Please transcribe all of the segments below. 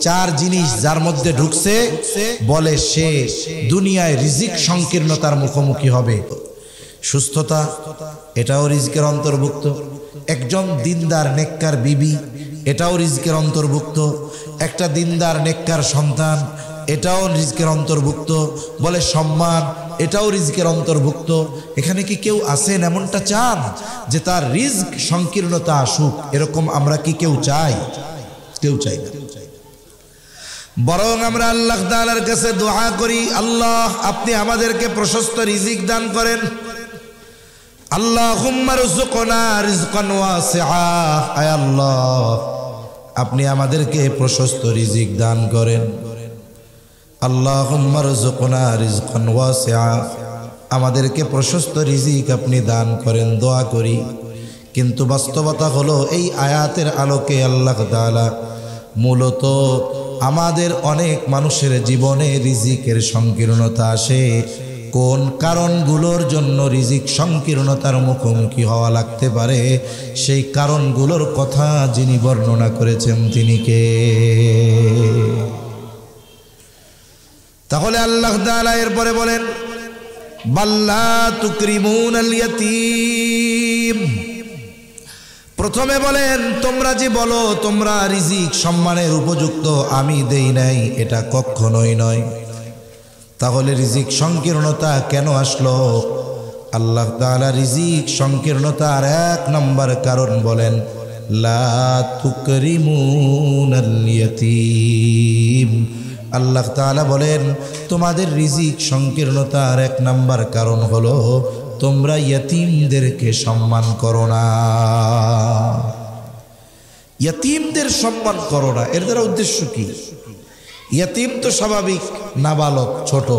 চার জিনিস যার মধ্যে ঢুকছে বলে সে দুনিয়ায় রিজিক সংকীর্ণতার মুখোমুখি হবে। সুস্থতা এটাও রিজকের অন্তর্ভুক্ত, একজন দিনদার নেককার বিবি এটাও রিজকের অন্তর্ভুক্ত, একটা দিনদার নেককার সন্তান এটাও রিজকের অন্তর্ভুক্ত, বলে সম্মান এটাও রিজকের অন্তর্ভুক্ত। এখানে কি কেউ আছেন এমনটা চান যে তার রিজক সংকীর্ণতা আসুক? এরকম আমরা কি কেউ চাই? কেউ চাই না। বরং আমরা আল্লাহ তাআলার কাছে দোয়া করি, আল্লাহ আপনি আমাদেরকে প্রশস্ত রিজিক দান করেন। আল্লাহুম্মা রযুকনা রিজকান ওয়াসিআ, আয় আল্লাহ আপনি আমাদেরকে প্রশস্ত রিজিক দান করেন। আল্লাহুম্মা রযুকনা রিজকান ওয়াসিআ, আমাদেরকে প্রশস্ত রিজিক আপনি দান করেন, দোয়া করি। কিন্তু বাস্তবতা হলো এই আয়াতের আলোকে আল্লাহ তাআলা মূলত আমাদের অনেক মানুষের জীবনে রিজিকের সংকীর্ণতা আসে, কোন কারণগুলোর জন্য রিজিক সংকীর্ণতার মুখোমুখি হওয়া লাগতে পারে সেই কারণগুলোর কথা যিনি বর্ণনা করেছেন তিনি কে? তাহলে আল্লাহ তাআলা এরপরে বলেন, বাল্লা তুকরিমুনাল ইয়াতীম। প্রথমে বলেন তোমরা যে বলো তোমরা রিজিক সম্মানের উপযুক্ত, আমি দেই নাই, এটা কখনোই নয়। তাহলে রিজিক সংকীর্ণতা কেন আসলো? আল্লাহ তাআলা রিজিক সংকীর্ণতার এক নম্বর কারণ বলেন, লা তুকরিমুনাল ইয়াতীম। আল্লাহ তাআলা বলেন তোমাদের রিজিক সংকীর্ণতার এক নম্বর কারণ হলো তোমরা ইয়তীমদেরকে সম্মান করো না। ইয়তীমদের সম্মান করো না, এর দ্বারা উদ্দেশ্য কি? ইয়তীম তো স্বাভাবিক নাবালক, ছোট,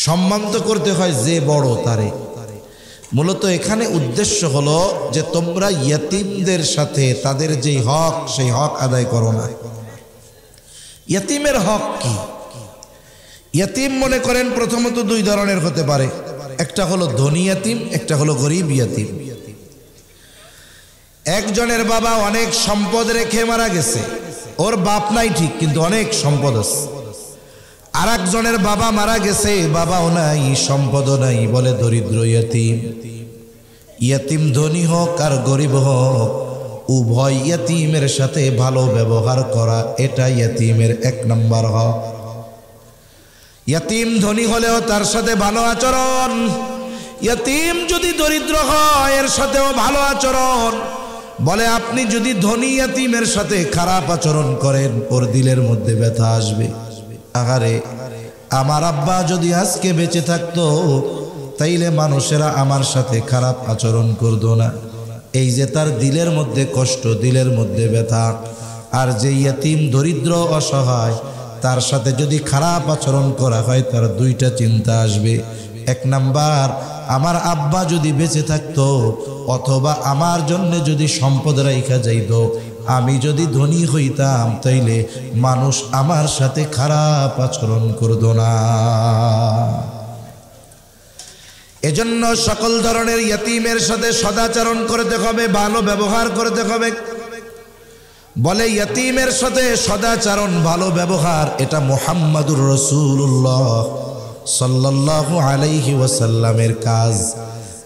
সম্মান তো করতে হয় যে বড় তারে। মূলত এখানে উদ্দেশ্য হলো যে তোমরা ইয়তীমদের সাথে তাদের যে হক সেই হক আদায় করো না। ইয়তীমের হক কি? ইয়তীম মনে করেন প্রথমত দুই ধরনের হতে পারে, একটা হলো ধনী ইয়তীম, একটা হলো গরিব ইয়তীম। একজনের বাবা অনেক সম্পদ রেখে মারা গেছে, ওর বাপ নাই ঠিক কিন্তু অনেক সম্পদ আছে। আর একজনের বাবা মারা গেছে, বাবাও নাই সম্পদও নাই, বলে দরিদ্র ইয়তীম। ইয়তীম ধনী হোক আর গরিব হোক, উভয় ইয়তীমের সাথে ভালো ব্যবহার করা এটা ইয়তীমের এক নম্বর হক। ইয়তীম ধনী হলেও তার সাথে ভালো আচরণ, ইয়তীম যদি দরিদ্র হয় এর সাথেও ভালো আচরণ। বলে আপনি যদি ধনী ইয়তীমের সাথে খারাপ আচরণ করেন ওর দিলের মধ্যে ব্যথা আসবে। আহারে আমার আব্বা যদি আজকে বেঁচে থাকতো তাইলে মানুষেরা আমার সাথে খারাপ আচরণ করতো না। এই যে তার দিলের মধ্যে কষ্ট, দিলের মধ্যে ব্যথা। আর যে ইয়তীম দরিদ্র অসহায় তার সাথে যদি খারাপ আচরণ করা হয় তার দুইটা চিন্তা আসবে। এক নাম্বার, আমার আব্বা যদি বেঁচে থাকতো অথবা আমার জন্য যদি সম্পদ রাইখা যাইত, আমি যদি ধনী হইতাম তাইলে মানুষ আমার সাথে খারাপ আচরণ করতো না। এজন্য সকল ধরনের ইয়তীমের সাথে সদাচরণ করতে হবে, ভালো ব্যবহার করতে হবে। বলে ইয়তীমের সাথে সদাচরণ ভালো ব্যবহার এটা মুহাম্মাদুর রাসূলুল্লাহ সাল্লাল্লাহু আলাইহি ওয়াসাল্লামের কাজ।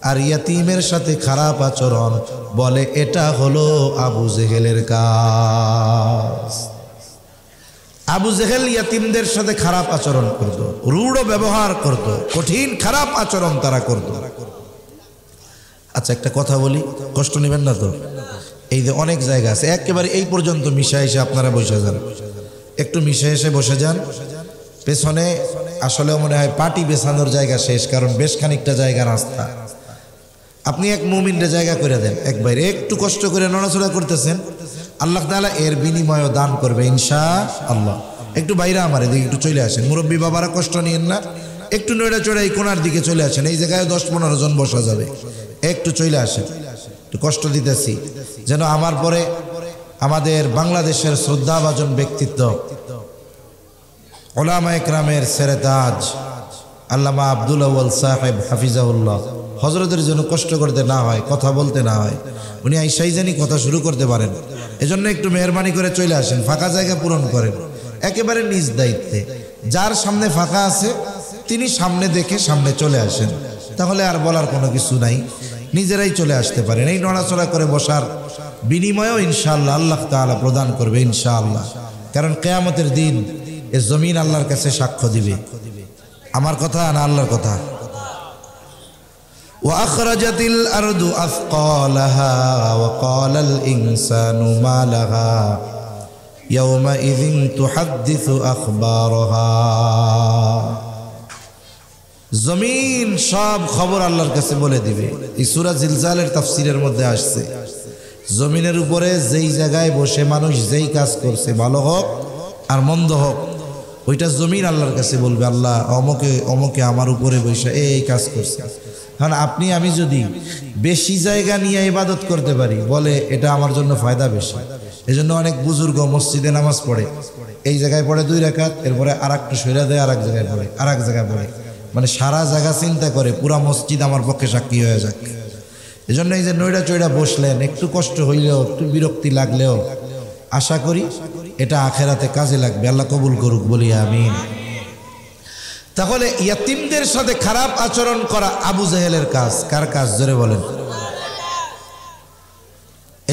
আর ইয়তীমের সাথে খারাপ আচরণ বলে এটা হলো আবু জেহেলের কাজ। আবু জেহেল ইয়তীমদের সাথে খারাপ আচরণ করত, রূঢ় ব্যবহার করত, কঠিন খারাপ আচরণ তারা করত। আচ্ছা একটা কথা বলি, কষ্ট নেবেন না তো? এই যে অনেক জায়গা আছে একেবারে এই পর্যন্ত মিশা এসে আপনারা বসে যান, একটু মিশে এসে বসে যান। পেছনে আসলে মনে হয় পাটি বেছানোর জায়গা শেষ, কারণ বেশ খানিকটা জায়গা রাস্তা। আপনি এক মুমিনরে জায়গা করে দেন, একবার একটু কষ্ট করে নড়াচড়া করতেছেন, আল্লাহ তাআলা এর বিনিময়ে দান করবে ইনশাআল্লাহ। একটু বাইরে আমার এদিকে একটু চলে আসেন, মুরব্বী বাবারা কষ্ট নিয়েন না, একটু নড়া চড়া এই কোনার দিকে চলে আসেন। এই জায়গায় 10-15 জন বসা যাবে, একটু চলে আসেন। একটু কষ্ট দিতেছি যেন আমার পরে আমাদের বাংলাদেশের শ্রদ্ধাভাজন ব্যক্তিত্ব উলামা ইকরামের সেরেতাজ আল্লামা আব্দুল আউয়াল সাহেব হাফিজাহুল্লাহ হযরতের জন্য কষ্ট করতে না হয়, কথা বলতে না হয়, উনি আইসাই জানি কথা শুরু করতে পারেন। এজন্য একটু মেহরবানি করে চলে আসেন, ফাঁকা জায়গা পূরণ করেন একেবারে নিজ দায়িত্বে। যার সামনে ফাঁকা আছে তিনি সামনে দেখে সামনে চলে আসেন, তাহলে আর বলার কোনো কিছু নাই, নিজেরাই চলে আসতে পারেন। এই নড়াচড়া করে বসার বিনিময়েও ইনশাআল্লাহ আল্লাহ তাআলা প্রদান করবে ইনশাআল্লাহ। কারণ কিয়ামতের দিন এই জমিন আল্লাহর কাছে সাক্ষ্য দিবে। আমার কথা না আল্লাহর কথা? وأخرجت الأرض أثقالها وقال الإنسان ما لها يومئذ تحدث أخبارها। জমিন সব খবর আল্লাহর কাছে বলে দিবে। এই সূরা জিলজালের তাফসীরের মধ্যে আসছে, জমিনের উপরে যেই জায়গায় বসে মানুষ যেই কাজ করছে, ভালো হোক আর মন্দ হোক, ওইটা জমিন আল্লাহর কাছে বলবে, আল্লাহ অমুকে অমুকে আমার উপরে বসে এই কাজ করছে। কারণ আপনি আমি যদি বেশি জায়গা নিয়ে ইবাদত করতে পারি, বলে এটা আমার জন্য ফায়দা বেশি। এজন্য অনেক বুজুর্গ মসজিদে নামাজ পড়ে, এই জায়গায় পড়ে 2 রাকাত, এরপরে আর একটু সইরা দেয়, আর এক জায়গায় পড়ে, আর এক জায়গায় পড়ে, মানে সারা জায়গা চিন্তা করে পুরা মসজিদ আমার পক্ষে সাক্ষী হয়ে যাক। এজন্য এই যে নইড়া চইড়া বসলেন, একটু কষ্ট হইলেও, একটু বিরক্তি লাগলেও আশা করি এটা আখেরাতে কাজে লাগবে। আল্লাহ কবুল করুক, বলি আমিন। তাহলে ইয়াতিমদের সাথে খারাপ আচরণ করা আবু জেহেলের কাজ। কার কাজ? জোরে বলেন।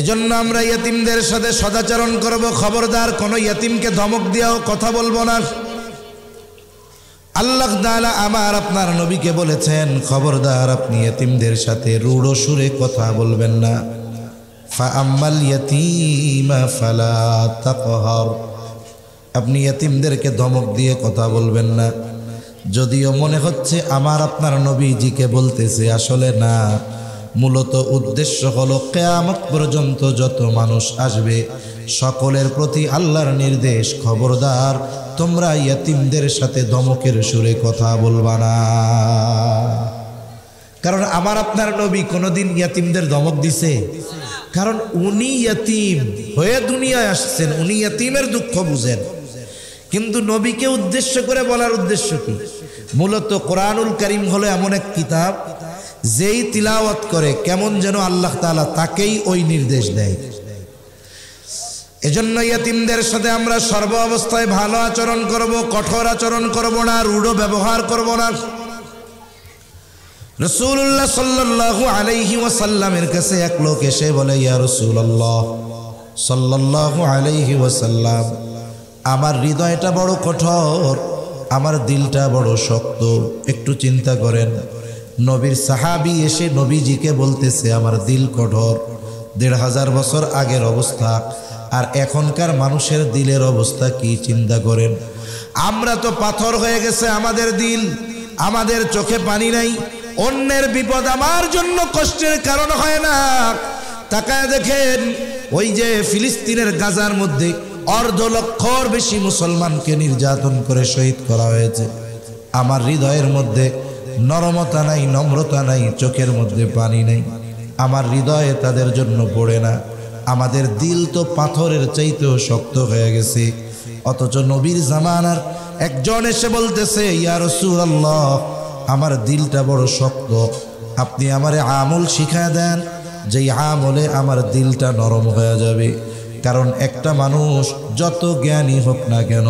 এজন্য আমরা ইয়াতিমদের সাথে সদাচরণ করব। খবরদার কোনো ইয়াতিমকে ধমক দিয়েও কথা বলবো না। আল্লাহ তাআলা আমার আপনার নবীকে বলেছেন, খবরদার আপনি ইয়াতিমদের সাথে রূঢ় সুরে কথা বলবেন না। ফাআম্মাল ইয়াতীমা ফালা তাকহার, আপনি ইয়াতিমদেরকে ধমক দিয়ে কথা বলবেন না। যদিও মনে হচ্ছে আমার আপনার নবীজিকে বলতেছে, আসলে না, মূলত উদ্দেশ্য হলো কিয়ামত পর্যন্ত যত মানুষ আসবে সকলের প্রতি আল্লাহর নির্দেশ, খবরদার তোমরা ইয়াতিমদের সাথে ধমকের সুরে কথা বলবা না। কারণ আমার আপনার নবী কোনোদিন ইয়াতিমদের ধমক দিছে? কারণ উনি ইয়াতিম হয়ে দুনিয়ায় আসছেন, উনি ইয়াতিমের দুঃখ বুঝেন। কিন্তু নবীকে উদ্দেশ্য করে বলার উদ্দেশ্য কি? মূলত কোরআনুল কারীম হলো এমন এক কিতাব, যেই তিলাওয়াত করে কেমন যেন আল্লাহ তাআলা তাকেই ওই নির্দেশ দেয়। এজন্য ইয়াতিমদের সাথে আমরা সর্ব অবস্থায় ভালো আচরণ করব, কঠোর আচরণ করব না, রূঢ় ব্যবহার করব না। রাসূলুল্লাহ সাল্লাল্লাহু আলাইহি ওয়াসাল্লামের কাছে এক লোক এসে বলে, ইয়া রাসূলুল্লাহ সাল্লাল্লাহু আলাইহি ওয়াসাল্লাম, আমার হৃদয়টা বড় কঠোর, আমার দিলটা বড় শক্ত। একটু চিন্তা করেন, নবীর সাহাবী এসে নবীজিকে বলতেছে আমার দিল কঠোর। ১৫০০ বছর আগের অবস্থা আর এখনকার মানুষের দিলের অবস্থা কি চিন্তা করেন। আমরা তো পাথর হয়ে গেছে আমাদের দিল, আমাদের চোখে পানি নাই, অন্যের বিপদ আমার জন্য কষ্টের কারণ হয় না। তাকায় দেখেন, ওই যে ফিলিস্তিনের গাজার মধ্যে ১.৫ লক্ষর বেশি মুসলমানকে নির্যাতন করে শহীদ করা হয়েছে। আমার হৃদয়ের মধ্যে নরমতা নাই, নম্রতা নাই, চোখের মধ্যে পানি নাই, আমার হৃদয়ে তাদের জন্য পড়ে না। আমাদের দিল তো পাথরের চাইতেও শক্ত হয়ে গেছে। অথচ নবীর জামানার একজন এসে বলতেছে, ইয়া রাসূলুল্লাহ, আমার দিলটা বড় শক্ত, আপনি আমারে আমল শিখায় দেন, যেই আমলে আমার দিলটা নরম হয়ে যাবে। কারণ একটা মানুষ যত জ্ঞানী হোক না কেন,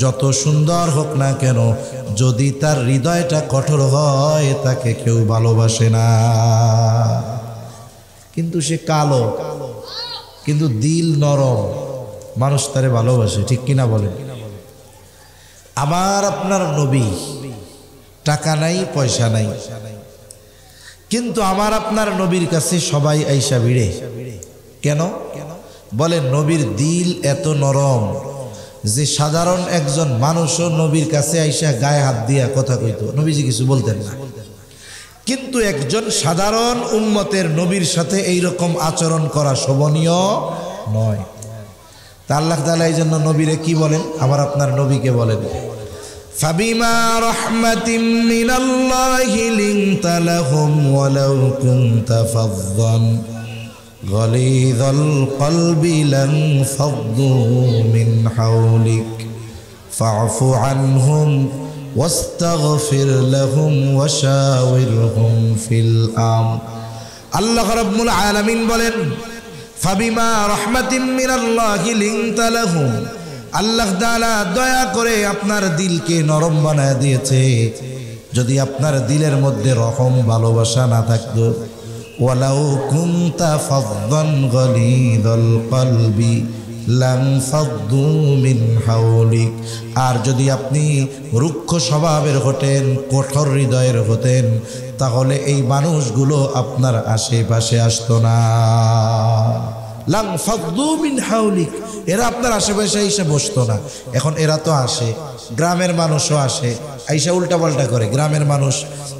যত সুন্দর হোক না কেন, যদি তার হৃদয়টা কঠোর হয় তাকে কেউ ভালোবাসে না। কিন্তু সে কালো, কিন্তু দিল নরম, মানুষ তারে ভালোবাসে, ঠিক কিনা বলেন? আমার আপনার নবী টাকা নাই, পয়সা নাই, কিন্তু আমার আপনার নবীর কাছে সবাই আইসা ভিড়ে। কেন? বলে নবীর দিল এত নরম যে সাধারণ একজন মানুষও নবীর কাছে আইসা গায়ে হাত দিয়া কথা কইতো, নবীজি কিছু বলতেন না। কিন্তু একজন সাধারণ উম্মতের নবীর সাথে এইরকম আচরণ করা শোভনীয় নয়। তা আল্লাহ তাআলা এই জন্য নবীরে কি বলেন? আমার আপনার নবীকে বলেন, ফাবিমা রাহমাতিম মিনাল্লাহি লিনতা লাহুম ওয়ালাউ কুনতা ফাযযান গালিযাল কলবি লানফাদ্দু মিন হাওলিক ফা'ফু আনহুম ওয়াস্তাগফির লাহুম ওয়াশাওিরহুম ফিল আমর। আল্লাহ রাব্বুল আলামিন বলেন, ফাবিমা রাহমাতিম মিনাল্লাহি লিনতা লাহুম, আল্লাহ তাআলা দয়া করে আপনার দিলকে নরম বানায় দিয়েছে। যদি আপনার দিলের মধ্যে রহম ভালোবাসা না থাকতো, ওয়ালাউ কুনতা ফাদ্দান গালিদাল কলবি লানফাদ্দু মিন হাওলিক, আর যদি আপনি রুক্ষ স্বভাবের হতেন, কঠোর হৃদয়ের হতেন, তাহলে এই মানুষগুলো আপনার আশেপাশে আসতো না। লানফাদ্দু মিন হাওলিক, এরা আপনার আশেপাশে এসে বসতো না। এখন এরা তো আসে, গ্রামের মানুষও আসে, আইসা উল্টা পাল্টা করে। গ্রামের মানুষ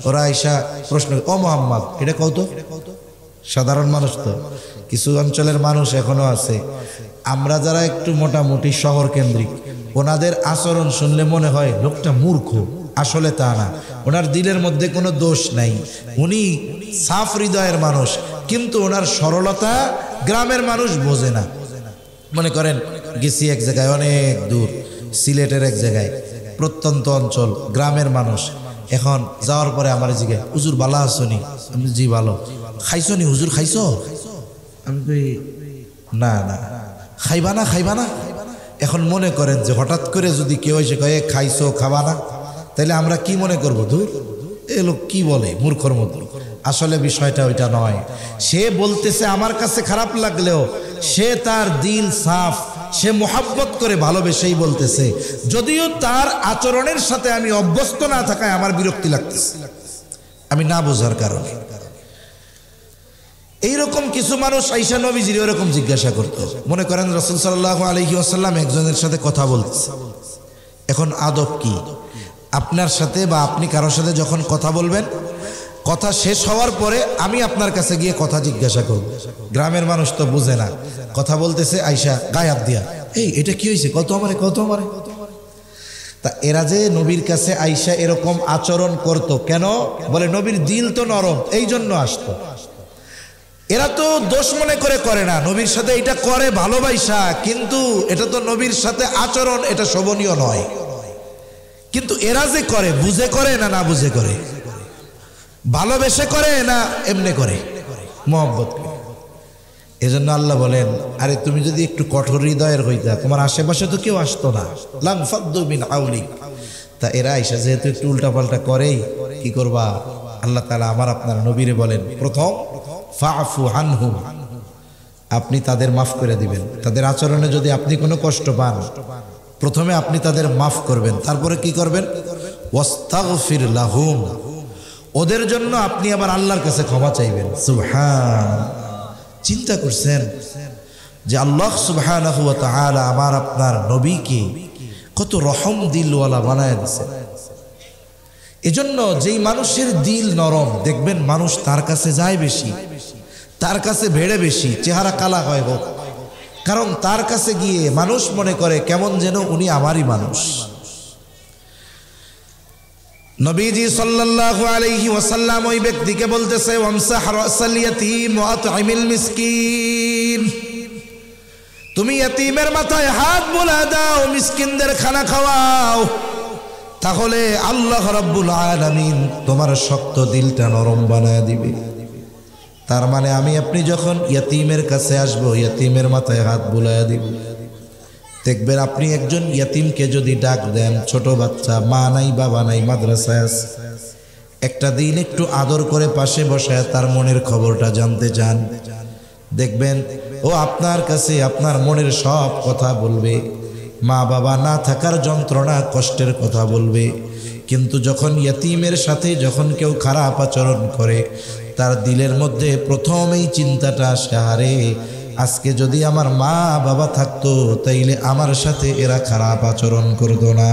ওরা আইসা প্রশ্ন, ও মোহাম্মদ এটা কত? সাধারণ মানুষ তো, কিছু অঞ্চলের মানুষ এখনো আছে, আমরা যারা একটু মোটামুটি শহর কেন্দ্রিক, ওনাদের আচরণ শুনলে মনে হয় লোকটা মূর্খ। আসলে তা না, ওনার দিলের মধ্যে কোনো দোষ নাই, উনি সাফ হৃদয়ের মানুষ, কিন্তু ওনার সরলতা গ্রামের মানুষ বোঝে না। মনে করেন গেছি এক জায়গায় অনেক দূর, সিলেটের এক জায়গায়, প্রত্যন্ত অঞ্চল, গ্রামের মানুষ। এখন যাওয়ার পরে আমার জিজ্ঞাসা, হুজুর ভালো আসনি? আমি জি ভালো। খাইছো নি হুজুর, খাইছো? আমি কই না না। খাইবা না? খাইবা না? এখন মনে করেন যে হঠাৎ করে যদি কেউ এসে কয়ে খাইছো, খাবা না, তাহলে আমরা কি মনে করবো, ধুর এ লোক কি বলে, মূর্খর মতো। আসলে বিষয়টা ওইটা নয়। সে বলতেছে আমার কাছে খারাপ লাগলেও সে তার দিল সাফ, সে মোহাব্বত করে ভালোবেসেই বলতেছে, যদিও তার আচরণের সাথে আমি অভ্যস্ত না থাকায় আমার বিরক্তি লাগতেছে, আমি না বোঝার কারণে। এইরকম কিছু মানুষ আইসা নবীজির ওরকম জিজ্ঞাসা করতো। মনে করেন রাসূল সাল্লাল্লাহু আলাইহি ওয়াসাল্লাম একজনের সাথে কথা বলতেছে। এখন আদব কি, আপনার সাথে বা আপনি কারোর সাথে যখন কথা বলবেন, কথা শেষ হওয়ার পরে আমি আপনার কাছে গিয়ে কথা জিজ্ঞাসা করব। গ্রামের মানুষ তো বুঝে না, কথা বলতেছে আইসা গায়ে হাত দিয়া, এই এটা কি হয়েছে, কত আমারে, কত আমারে। তা এরা যে নবীর কাছে আইসা এরকম আচরণ করত কেন? বলে নবীর দিল তো নরম, এই জন্য আসতো। এরা তো দোষ মনে করে না, নবীর সাথে এটা করে ভালোবাসা, কিন্তু এটা তো নবীর সাথে আচরণ, এটা শোভনীয় নয়। কিন্তু এরা যে করে, বুঝে করে না না বুঝে করে, ভালোবেসে করে না এমনি করে, মোহাব্বত করে। এজন্য আল্লাহ বলেন, আরে তুমি যদি একটু কঠোর হৃদয়ের হইতা, তোমার আশেপাশে তো কেউ আসতো না। লানফাদ্দু মিন হাওলিক। তা এরা আইসা যেহেতু একটু উল্টা পাল্টা করেই, কি করবা? আল্লাহ তাআলা আমার আপনার নবীরে বলেন, প্রথম ফাফু আনহুম, আপনি তাদের মাফ করে দিবেন। তাদের আচরণে যদি আপনি কোনো কষ্ট পান, প্রথমে আপনি তাদের মাফ করবেন, তারপরে কি করবেন? ওয়াস্তাগফির লাহুম, ওদের জন্য আপনি আবার আল্লাহর কাছে ক্ষমা চাইবেন। সুবহান, চিন্তা করছেন যে আল্লাহ সুবহানাহু ওয়া তাআলা আমার আপনার নবীকে কত রহম দিলওয়ালা বানায় দিয়েছেন। এজন্য যেই মানুষের দিল নরম, দেখবেন মানুষ তার কাছে যায় বেশি, তার কাছে ভেড়ে বেশি, চেহারা কালা হয় হোক, কারণ তার কাছে গিয়ে মানুষ মনে করে কেমন যেন উনি আমারই মানুষ। নবীজি সাল্লাল্লাহু আলাইহি ওয়াসাল্লাম ওই ব্যক্তিকে বলতেছে, ওয়ামসাহ রাসাল ইয়াতীম ওয়া আত'ইমিল মিসকিন, তুমি ইয়াতীমের মাথায় হাত বুলা দাও, মিসকিনদের খানা খাওয়াও, তাহলে আল্লাহ রাব্বুল আলামিন তোমার শক্ত দিলটা নরম বানায় দিবে। তার মানে আমি আপনি যখন ইয়াতীমের কাছে আসব, ইয়াতীমের মাথায় হাত বুলায়া দিব। দেখবেন আপনি একজন ইয়াতীমকে যদি ডাক দেন, ছোট বাচ্চা, মা নাই বাবা নাই, মাদ্রাসায় আছে, একটা দিন একটু আদর করে পাশে বসায় তার মনের খবরটা জানতে চান, দেখবেন ও আপনার কাছে আপনার মনের সব কথা বলবে, মা বাবা না থাকার যন্ত্রণা কষ্টের কথা বলবে। কিন্তু যখন ইয়াতীমের সাথে যখন কেউ খারাপ আচরণ করে, তার দিলের মধ্যে প্রথমেই চিন্তাটা আসে, আরে আজকে যদি আমার মা বাবা থাকতো তাইলে আমার সাথে এরা খারাপ আচরণ করতো না।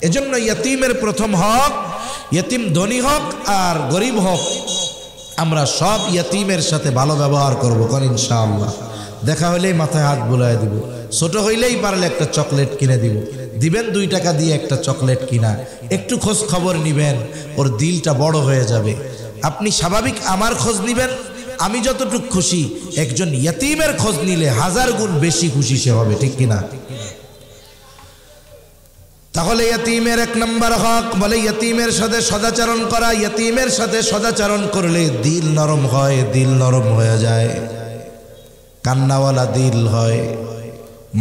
এজন্য ইয়াতীমের প্রথম হক, ইয়াতীম ধনী হোক আর গরিব হোক, আমরা সব ইয়াতীমের সাথে ভালো ব্যবহার করবো, কারণ ইনশাআল্লাহ দেখা হইলেই মাথায় হাত বুলায় দিব, ছোট হইলেই পারলে একটা চকলেট কিনে দিব, দিবেন 2 টাকা দিয়ে একটা চকলেট কিনা, একটু খোঁজ খবর নিবেন, ওর দিলটা বড় হয়ে যাবে। আপনি স্বাভাবিক আমার খোঁজ নিবেন, আমি যতটুকু খুশি, একজন ইয়াতীমের খোঁজ নিলে 1000 গুণ বেশি খুশি সে হবে, ঠিক কিনা? তাহলে ইয়তিমের এক নম্বর হক, বলে ইয়তিমের সাথে সদাচরণ করা। ইয়তিমের সাথে সদাচরণ করলে দিল নরম হয়, দিল নরম হয়ে যায়, কান্নাওয়ালা দিল হয়,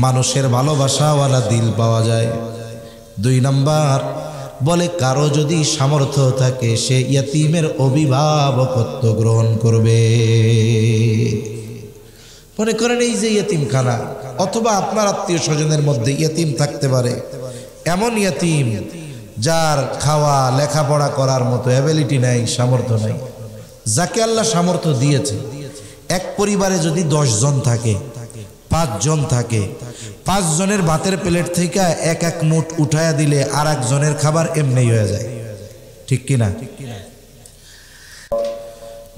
মানুষের ভালোবাসাওয়ালা দিল পাওয়া যায়। 2 নম্বর বলে কারো যদি সামর্থ্য থাকে সে ইয়তিমের অভিভাবকত্ব গ্রহণ করবে। মনে করেন এই যে ইয়তিমখানা, অথবা আপনার আত্মীয় স্বজনের মধ্যে ইয়তিম থাকতে পারে, এমন ইয়তিম যার খাওয়া লেখাপড়া করার মতো অ্যাবিলিটি নাই, সামর্থ্য নাই। যাকে আল্লাহ সামর্থ্য দিয়েছে, এক পরিবারে যদি 10 জন থাকে, 5 জন থাকে, 5 জনের ভাতের প্লেট থেকে এক মুঠ উঠায়া দিলে আর একজনের খাবার এমনি হয়ে যায়, ঠিক কিনা?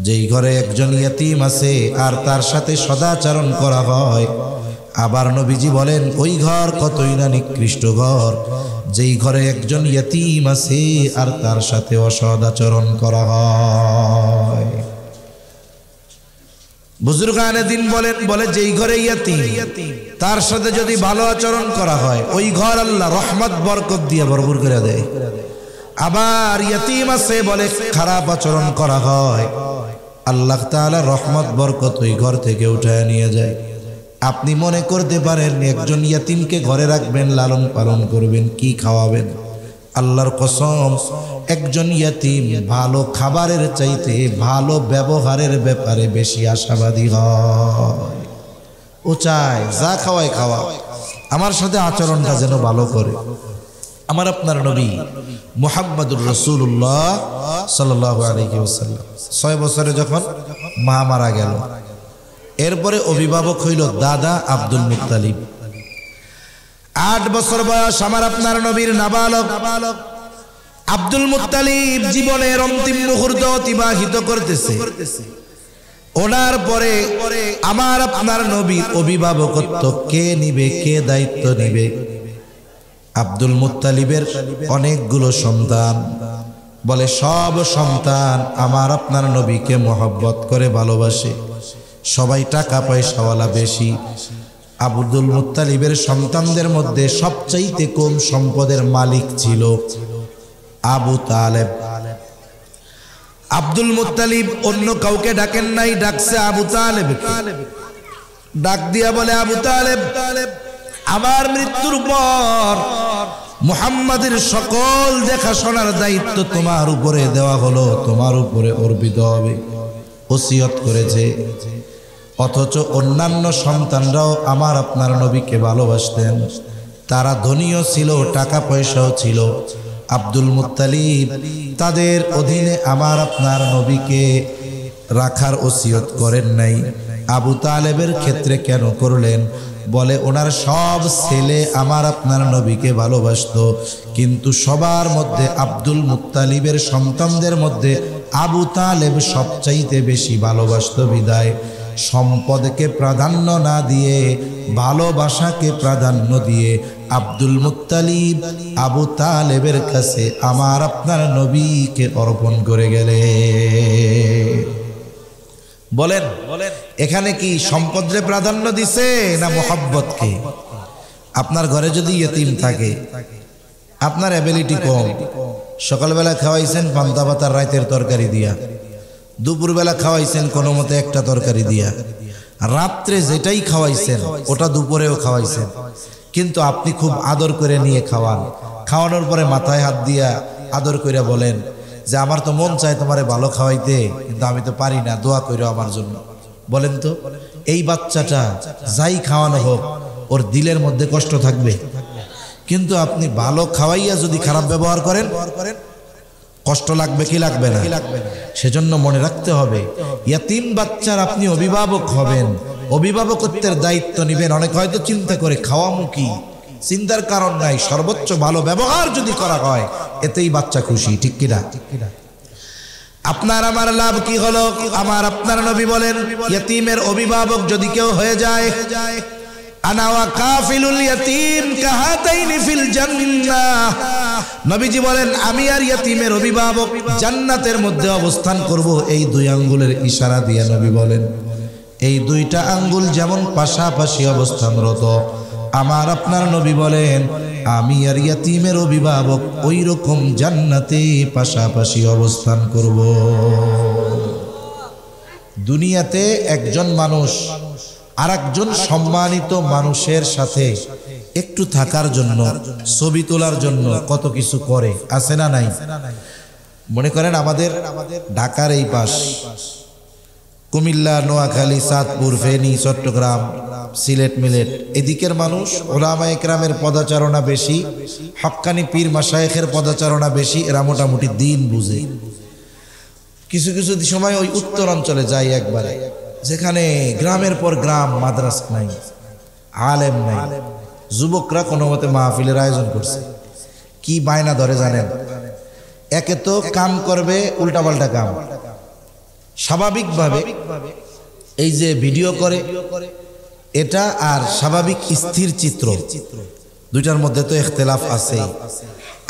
যেই ঘরে একজন ইয়তিম আছে আর তার সাথে সদাচরণ করা হয়, আবার নবীজি বলেন ওই ঘর কতই না নিকৃষ্ট ঘর, যেই ঘরে একজন ইয়তিম আছে আর তার সাথে অসদাচরণ করা হয়। বুজুর্গানে দিন বলেন, বলে যেই ঘরে ইয়তিম তার সাথে যদি ভালো আচরণ করা হয়, ওই ঘর আল্লাহ রহমত বরকত দিয়ে ভরপুর করে দেয়। আবার ইয়তিম আছে বলে খারাপ আচরণ করা হয়, আল্লাহ তাআলা রহমত বরকত ওই ঘর থেকে উঠায় নিয়ে যায়। আপনি মনে করতে পারেন একজন ইয়তিমকে ঘরে রাখবেন, লালন পালন করবেন, কি খাওয়াবেন? আল্লাহর কসম, একজন ইয়তিম ভালো খাবারের চাইতে ভালো ব্যবহারের ব্যাপারে বেশি আশাবাদী হয়। ও চায় যা খাওয়ায় খাওয়া, আমার সাথে আচরণটা যেন ভালো করে। আমার আপনার নবী মুহাম্মদুর রাসূলুল্লাহ সাল্লাল্লাহু আলাইহি ওয়াসাল্লাম 6 বছরে যখন মা মারা গেল, এরপরে অভিভাবক হইল দাদা আব্দুল মুত্তালিব। 8 বছর বয়স আমার আপনার নবীর নাবালক আব্দুল মুত্তালিব জীবনের অন্তিম মুহূর্ত অতিবাহিত করতেছে। ওনার পরে আমার আপনার নবীর অভিভাবকত্ব কে নিবে, কে দায়িত্ব নিবে? আব্দুল মুত্তালিবের অনেকগুলো সন্তান, বলে সব সন্তান আমার আপনার নবীকে মহব্বত করে ভালোবাসে, সবাই টাকা পয়সাওয়ালা বেশি। আব্দুল মুত্তালিবের সন্তানদের মধ্যে সবচাইতে কম সম্পদের মালিক ছিল আবু তালেব। আব্দুল মুত্তালিব অন্য কাউকে ডাকেন নাই, ডাকছে আবু তালেব। ডাক দিয়া বলে, আবু তালেব, আমার মৃত্যুর পর মুহাম্মাদের সকল দেখাশোনার দায়িত্ব তোমার উপরে দেওয়া হলো, তোমার উপরে অর্পিত হবে। ওসিয়ত করেছে। অথচ অন্যান্য সন্তানরাও আমার আপনার নবীকে ভালোবাসতেন, তারা ধনীও ছিল, টাকা পয়সাও ছিল। আব্দুল মুত্তালিব তাদের অধীনে আমার আপনার নবীকে রাখার ওসিয়ত করেন নাই। আবু তালেবের ক্ষেত্রে কেন করলেন? বলে ওনার সব ছেলে আমার আপনার নবীকে ভালোবাসতো, কিন্তু সবার মধ্যে আব্দুল মুত্তালিবের সন্তানদের মধ্যে আবু তালেব সবচাইতে বেশি ভালোবাসতো। বিদায় সম্পদকে প্রাধান্য না দিয়ে ভালোবাসাকে প্রাধান্য দিয়ে আব্দুল মুত্তালিব আবু তালেবের কাছে আমার আপনার নবীকে অর্পণ করে গেলে। বলেন এখানে কি সম্পদরে প্রাধান্য দিছে না মোহাব্বতকে? আপনার ঘরে যদি ইয়তিম থাকে, আপনার অ্যাবিলিটি কম, সকালবেলা খাওয়াইছেন পান্তা ভাতার রাতের তরকারি দিয়া, দুপুরবেলা খাওয়াইছেন কোনো মতে একটা তরকারি দিয়া, রাত্রে যেটাই খাওয়াইছেন ওটা দুপুরেও খাওয়াইছেন, কিন্তু আপনি খুব আদর করে নিয়ে খাওয়ান। খাওয়ানোর পরে মাথায় হাত দিয়া আদর করে বলেন যে আমার তো মন চায় তোমারে ভালো খাওয়াইতে, কিন্তু আমি তো পারি না, দোয়া করো আমার জন্য। বলেন তো এই বাচ্চাটা যাই খাওয়ানো হোক ওর দিলের মধ্যে কষ্ট থাকবে, কিন্তু আপনি ভালো খাওয়াইয়া যদি খারাপ ব্যবহার করেন কষ্ট লাগবে কি লাগবে না? সেজন্য মনে রাখতে হবে ইয়াতিম বাচ্চার আপনি অভিভাবক হবেন, অভিভাবকত্বের দায়িত্ব নেবেন। অনেক হয়তো চিন্তা করে খাওয়ামু কি, চিন্তার কারণ নাই, সর্বোচ্চ ভালো ব্যবহার যদি করা হয় এতেই বাচ্চা খুশি, ঠিক কিনা? আপনার আমার লাভ কি হলো? আমার আপনার নবী বলেন ইয়াতিমের অভিভাবক যদি কেউ হয়ে যায়, আনা ওয়া কাফিলুল ইয়াতিম কাহাতাইনি ফিল জান্নাহ, নবীজি বলেন আমি আর ইয়াতিমের অভিভাবক জান্নাতের মধ্যে অবস্থান করব। এই 2 আঙ্গুলের ইশারা দিয়ে নবী বলেন এই 2টা আঙ্গুল যেমন পাশাপাশি অবস্থানরত, আমার আপনার নবী বলেন আমি আর ইয়াতীমের অভিভাবক ওই রকম জান্নাতে পাশাপাশি অবস্থান করব। দুনিয়াতে একজন মানুষ আরেকজন সম্মানিত মানুষের সাথে একটু থাকার জন্য, ছবি তোলার জন্য কত কিছু করে, আছে না নাই? মনে করেন আমাদের ঢাকার এই পাশ, কুমিল্লা, নোয়াখালী, চাঁদপুর, ফেনী, চট্টগ্রাম, সিলেট, মিলেট, এদিকের মানুষ ওলামায়ে কেরামের পদাচারণা বেশি, হক্কানি পীর মাশায়েখের পদাচারণা বেশি, এরা মোটামুটি দিন বুঝে। কিছু কিছু সময় ওই উত্তর অঞ্চলে যাই একবারে, যেখানে গ্রামের পর গ্রাম, মাদ্রাসা নাই, আলেম নাই, যুবকরা কোনো মতে মাহফিলের আয়োজন করছে। কি বায়না ধরে জানেন? একে তো কাম করবে উল্টাপাল্টা কাম, স্বাভাবিকভাবে এই যে ভিডিও করে এটা আর স্বাভাবিক স্থির চিত্র, দুইটার মধ্যে তো ইখতিলাফ আছে।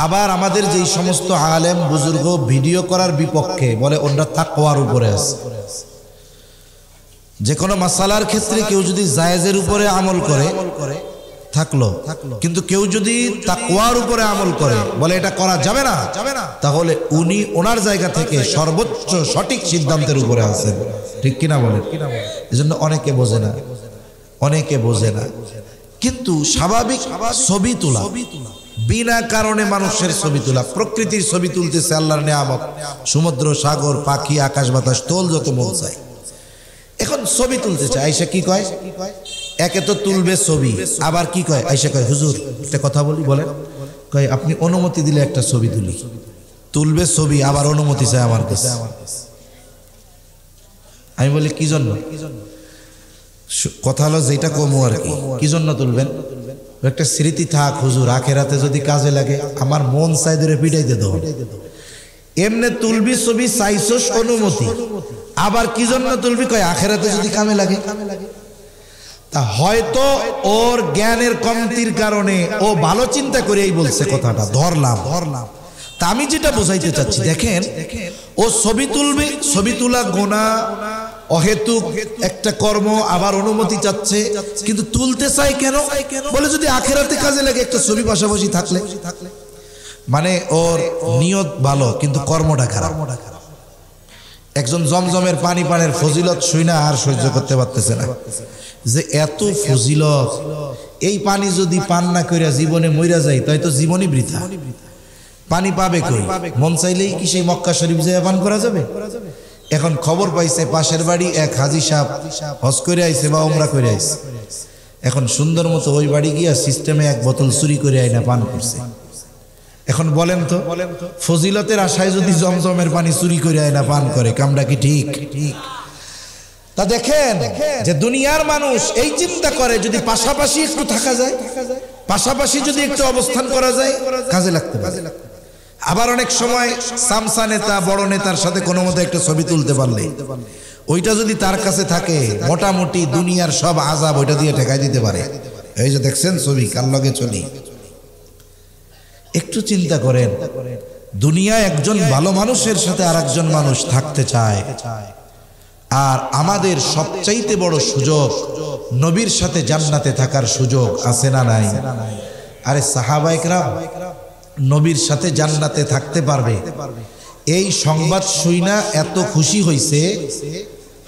আবার আমাদের যেই সমস্ত আলেম বুজুর্গ ভিডিও করার বিপক্ষে বলে ওরা তাকওয়ার উপরে আছে। যে কোনো মাসালার ক্ষেত্রে কেউ যদি জায়েজের উপরে আমল করে থাকলো, কিন্তু কেউ যদি তাকওয়ার উপরে আমল করে বলে এটা করা যাবে না, তাহলে উনি ওনার জায়গা থেকে সর্বোচ্চ সঠিক সিদ্ধান্তের উপরে আছেন। ঠিক কিনা বলেন? এজন্য অনেকে বোঝে না, অনেকে বোঝে না। কিন্তু স্বাভাবিক ছবি তোলা, বিনা কারণে মানুষের ছবি তোলা, প্রকৃতির ছবি তুলতেছে, আল্লাহর নেয়ামত, সমুদ্র, সাগর, পাখি, আকাশ বাতাস, তোল যত মন চায়। এখন ছবি তুলতে চায়, আইসা কি কয়? একে তো তুলবে ছবি, আবার কি কয়? আইসা কয় হুজুর একটা কথা বলি, বলেন। কয় আপনি অনুমতি দিলে একটা ছবি তুলি। তুলবে ছবি, আবার অনুমতি চায় আমার কাছে। আমি বলি কি জন্য? কথা হলো যেটা কমু আর কি, কি জন্য তুলবেন? একটা স্মৃতি থাক হুজুর, আখেরাতে যদি কাজে লাগে। আমার মন চাই ধরে পিটাইতে দাও। এমনে তুলবি ছবি, চাইছস অনুমতি, আবার কি জন্য তুলবি? কয় আখেরাতে যদি কামে লাগে। তা হয়তো ওর জ্ঞানের কমতির কারণে ও ভালো চিন্তা করেই বলছে কথাটা, ধরলাম। তা আমি যেটা বোঝাইতে চাচ্ছি, দেখেন ও ছবি তুলবে, ছবি তোলা গোনা, অহেতুক একটা কর্ম, আবার অনুমতি চাচ্ছে, কিন্তু তুলতে চাই কেন? বলে যদি আখেরাতে কাজে লাগে একটা ছবি পাশাপাশি থাকলে। মানে ওর নিয়ত ভালো কিন্তু কর্মটা খারাপ। একজন জমজমের পানি পানের ফজিলত শুইনা আর সহ্য করতে পারতেছে না, যে এত ফজিলত, এই পানি যদি পান না কইরা জীবনে মইরা যায় তাই তো জীবনই বৃথা। পানি পাবে কই? মন চাইলেই কি সেই মক্কা শরীফ যায় পান করা যাবে? এখন খবর পাইছে পাশের বাড়ি এক হাজী সাহেব হজ করে আইছে বা উমরা করে আইছে, এখন সুন্দর মতো ওই বাড়ি গিয়া সিস্টেমে এক বোতল চুরি করে আইনা পান করছে। এখন বলেন তো, ফজিলতের আশায় যদি জমজমের পানি চুরি করে আয়না পান করে, কামটা কি ঠিক? তা দেখেন যে দুনিয়ার মানুষ এই চিন্তা করে যদি পাশাপাশি একটু থাকা যায়, পাশাপাশি যদি একটু অবস্থান করা যায়, কাজে লাগতে পারে। আবার অনেক সময় সামসা নেতা, বড় নেতার সাথে কোনো মতো একটা ছবি তুলতে পারলে ওইটা যদি তার কাছে থাকে, মোটামুটি দুনিয়ার সব আযাব ওইটা দিয়ে ঠেকাই দিতে পারে। এই যে দেখছেন ছবি, কার লগে চলি। একটু চিন্তা করেন, দুনিয়ায় একজন ভালো মানুষের সাথে আরেকজন মানুষ থাকতে চায়, আর আমাদের সবচাইতে বড় সুযোগ নবীর সাথে জান্নাতে থাকার সুযোগ, আছে না নাই? আরে সাহাবায়ে কেরাম নবীর সাথে জান্নাতে থাকতে পারবে, এই সংবাদ শুইনা এত খুশি হইছে।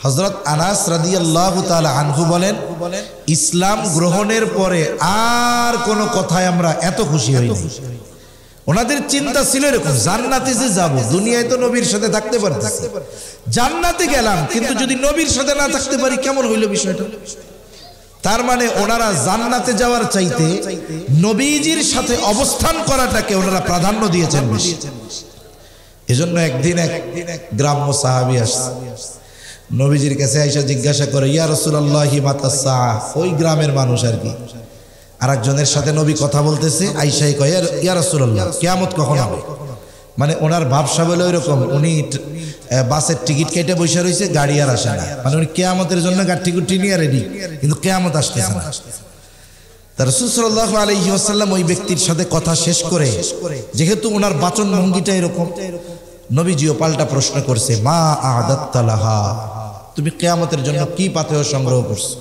হযরত আনাস রাদিয়াল্লাহু তাআলা আনহু বলেন, ইসলাম গ্রহণের পরে আর কোনো কথায় আমরা এত খুশি হইনি। ওনাদের চিন্তা ছিল এরকম, জান্নাতে যে যাব, দুনিয়ায় তো নবীর সাথে থাকতে পারতেছি, জান্নাতে গেলাম কিন্তু যদি নবীর সাথে না থাকতে পারি কেমন হইল বিষয়টা? তার মানে ওনারা জান্নাতে যাওয়ার চাইতে নবীজির সাথে অবস্থান করাটাকে ওনারা প্রাধান্য দিয়েছেন বেশি। এজন্য একদিন এক গ্রাম্য সাহাবী আসছে, নবীজির কাছে আয়েশা জিজ্ঞাসা করে, ইয়া রাসূলুল্লাহি মাতাস সাআহ। ওই গ্রামের মানুষ আর কি, আরেকজনের সাথে নবী কথা বলতেছে, আয়েশাই কয়, ইয়া রাসূলুল্লাহ কিয়ামত কখন হবে? মানে ওনার ভাবসা বলে ওইরকম, উনি বাসের টিকিট কেটে বসে রয়েছে, গাড়ি আর আসে না, মানে উনি কিয়ামতের জন্য টিকিট নিয়ে রেডি, কিন্তু কিয়ামত আসতেছে না। তার রাসূল সাল্লাল্লাহু আলাইহি ওয়াসাল্লাম ওই ব্যক্তির সাথে কথা শেষ করে, যেহেতু ওনার বাচন ভঙ্গিটা এরকম, নবীজিও পাল্টা প্রশ্ন করছে, মা আ'দাত্তা লাহা, তুমি কিয়ামতের জন্য কি পাথেয় সংগ্রহ করছো?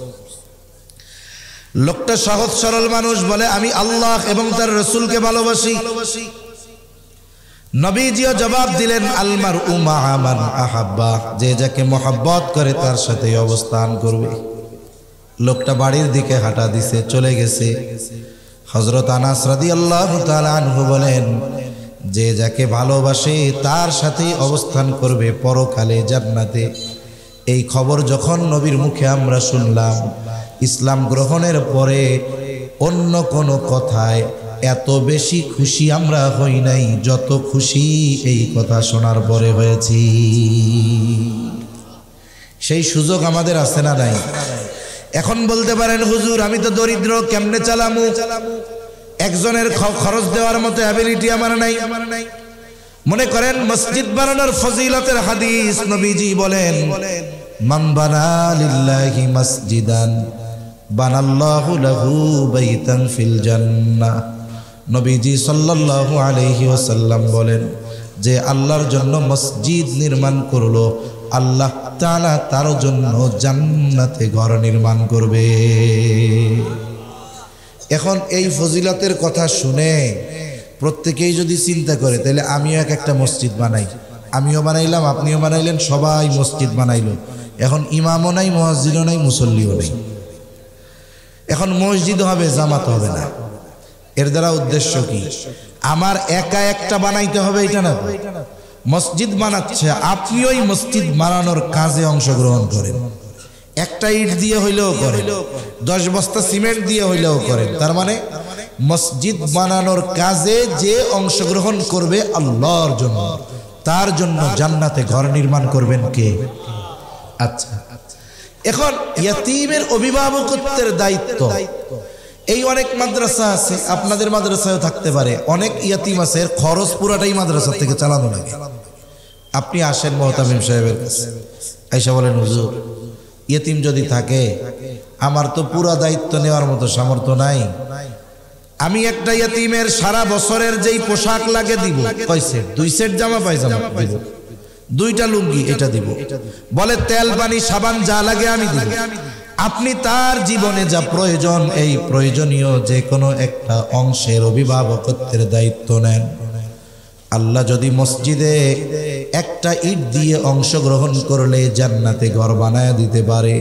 লোকটা সহজ সরল মানুষ, বলে আমি আল্লাহ এবং তার রাসূলকে ভালোবাসি। নবীজিও জবাব দিলেন আল মারউ মা'a মান আহাব্বা, যে যাকে মহব্বত করে তার সাথে অবস্থান করবে। লোকটা বাড়ির দিকে হাঁটা দিছে, চলে গেছে। হযরত আনাস রাদিয়াল্লাহু তাআলা আনহু বলেন, যে যাকে ভালোবাসে তার সাথেই অবস্থান করবে পরকালে জান্নাতে। এই খবর যখন নবীর মুখে আমরা শুনলাম, ইসলাম গ্রহণের পরে অন্য কোনো কথায় এত বেশি খুশি আমরা হই নাই যত খুশি এই কথা শোনার পরে হয়েছি। সেই সুযোগ আমাদের আছে না নাই? এখন বলতে পারেন হুজুর আমি তো দরিদ্র, কেমনে চালামু? একজনের খরচ দেওয়ার মতো অ্যাবিলিটি আমার নাই। মনে করেন মসজিদ বানানোর ফজিলতের হাদিস নবীজি বলেন, মান বানা লিল্লাহি মসজিদান বানাল্লাহু লাহু বাইতান ফিল জান্নাহ। নবীজি সাল্লাল্লাহু আলাইহি ওয়াসাল্লাম বলেন, যে আল্লাহর জন্য মসজিদ নির্মাণ করলো, আল্লাহ তাআলা তার জন্য জান্নাতে ঘর নির্মাণ করবে। এখন এই ফজিলতের কথা শুনে প্রত্যেকেই যদি চিন্তা করে, তাহলে আমিও একটা মসজিদ বানাই, আমিও বানাইলাম, আপনিও বানাইলেন, সবাই মসজিদ বানাইলো। এখন ইমামও নাই, মুয়াজ্জিনও নাই, মুসল্লিও নেই। এখন মসজিদ হবে, জামাত হবে না। এর দ্বারা উদ্দেশ্য কি? আমার একা একটা বানাইতে হবে এটা না, মসজিদ বানাচ্ছে, আপনি ওই মসজিদ বানানোর কাজে অংশগ্রহণ করেন। একটা ইট দিয়ে হইলেও করেন, 10 বস্তা সিমেন্ট দিয়ে হইলেও করেন। তার মানে মসজিদ বানানোর কাজে যে অংশগ্রহণ করবে আল্লাহর জন্য, তার জন্য জান্নাতে ঘর নির্মাণ করবেন কে? আচ্ছা, এখন ইয়াতীমের অভিভাবকত্বের দায়িত্ব, এই অনেক মাদ্রাসা আছে, আপনাদের মাদ্রাসায়ও থাকতে পারে, অনেক ইয়াতীম আছে, এর খরচ পুরাটাই মাদ্রাসা থেকে চালানো লাগে। আপনি আসেন মুহতামিম সাহেবের কাছে, আইসা বলেন হুজুর ইয়াতীম যদি থাকে, আমার তো পুরা দায়িত্ব নেওয়ার মতো সামর্থ্য নাই, আমি একটা ইয়াতীমের সারা বছরের যেই পোশাক লাগে দিব, কয় সেট? 2 সেট জামা পায়জামা দিব, 2টা লুঙ্গি, এটা দিব। বলে তেল পানি সাবান যা লাগে আমি দিব। আপনি তার জীবনে যা প্রয়োজন, এই প্রয়োজনীয় যে কোনো একটা অংশের অভিভাবকত্বের দায়িত্ব নেন। আল্লাহ যদি মসজিদে একটা ইট দিয়ে অংশগ্রহণ করলে জান্নাতে ঘর বানায় দিতে পারে,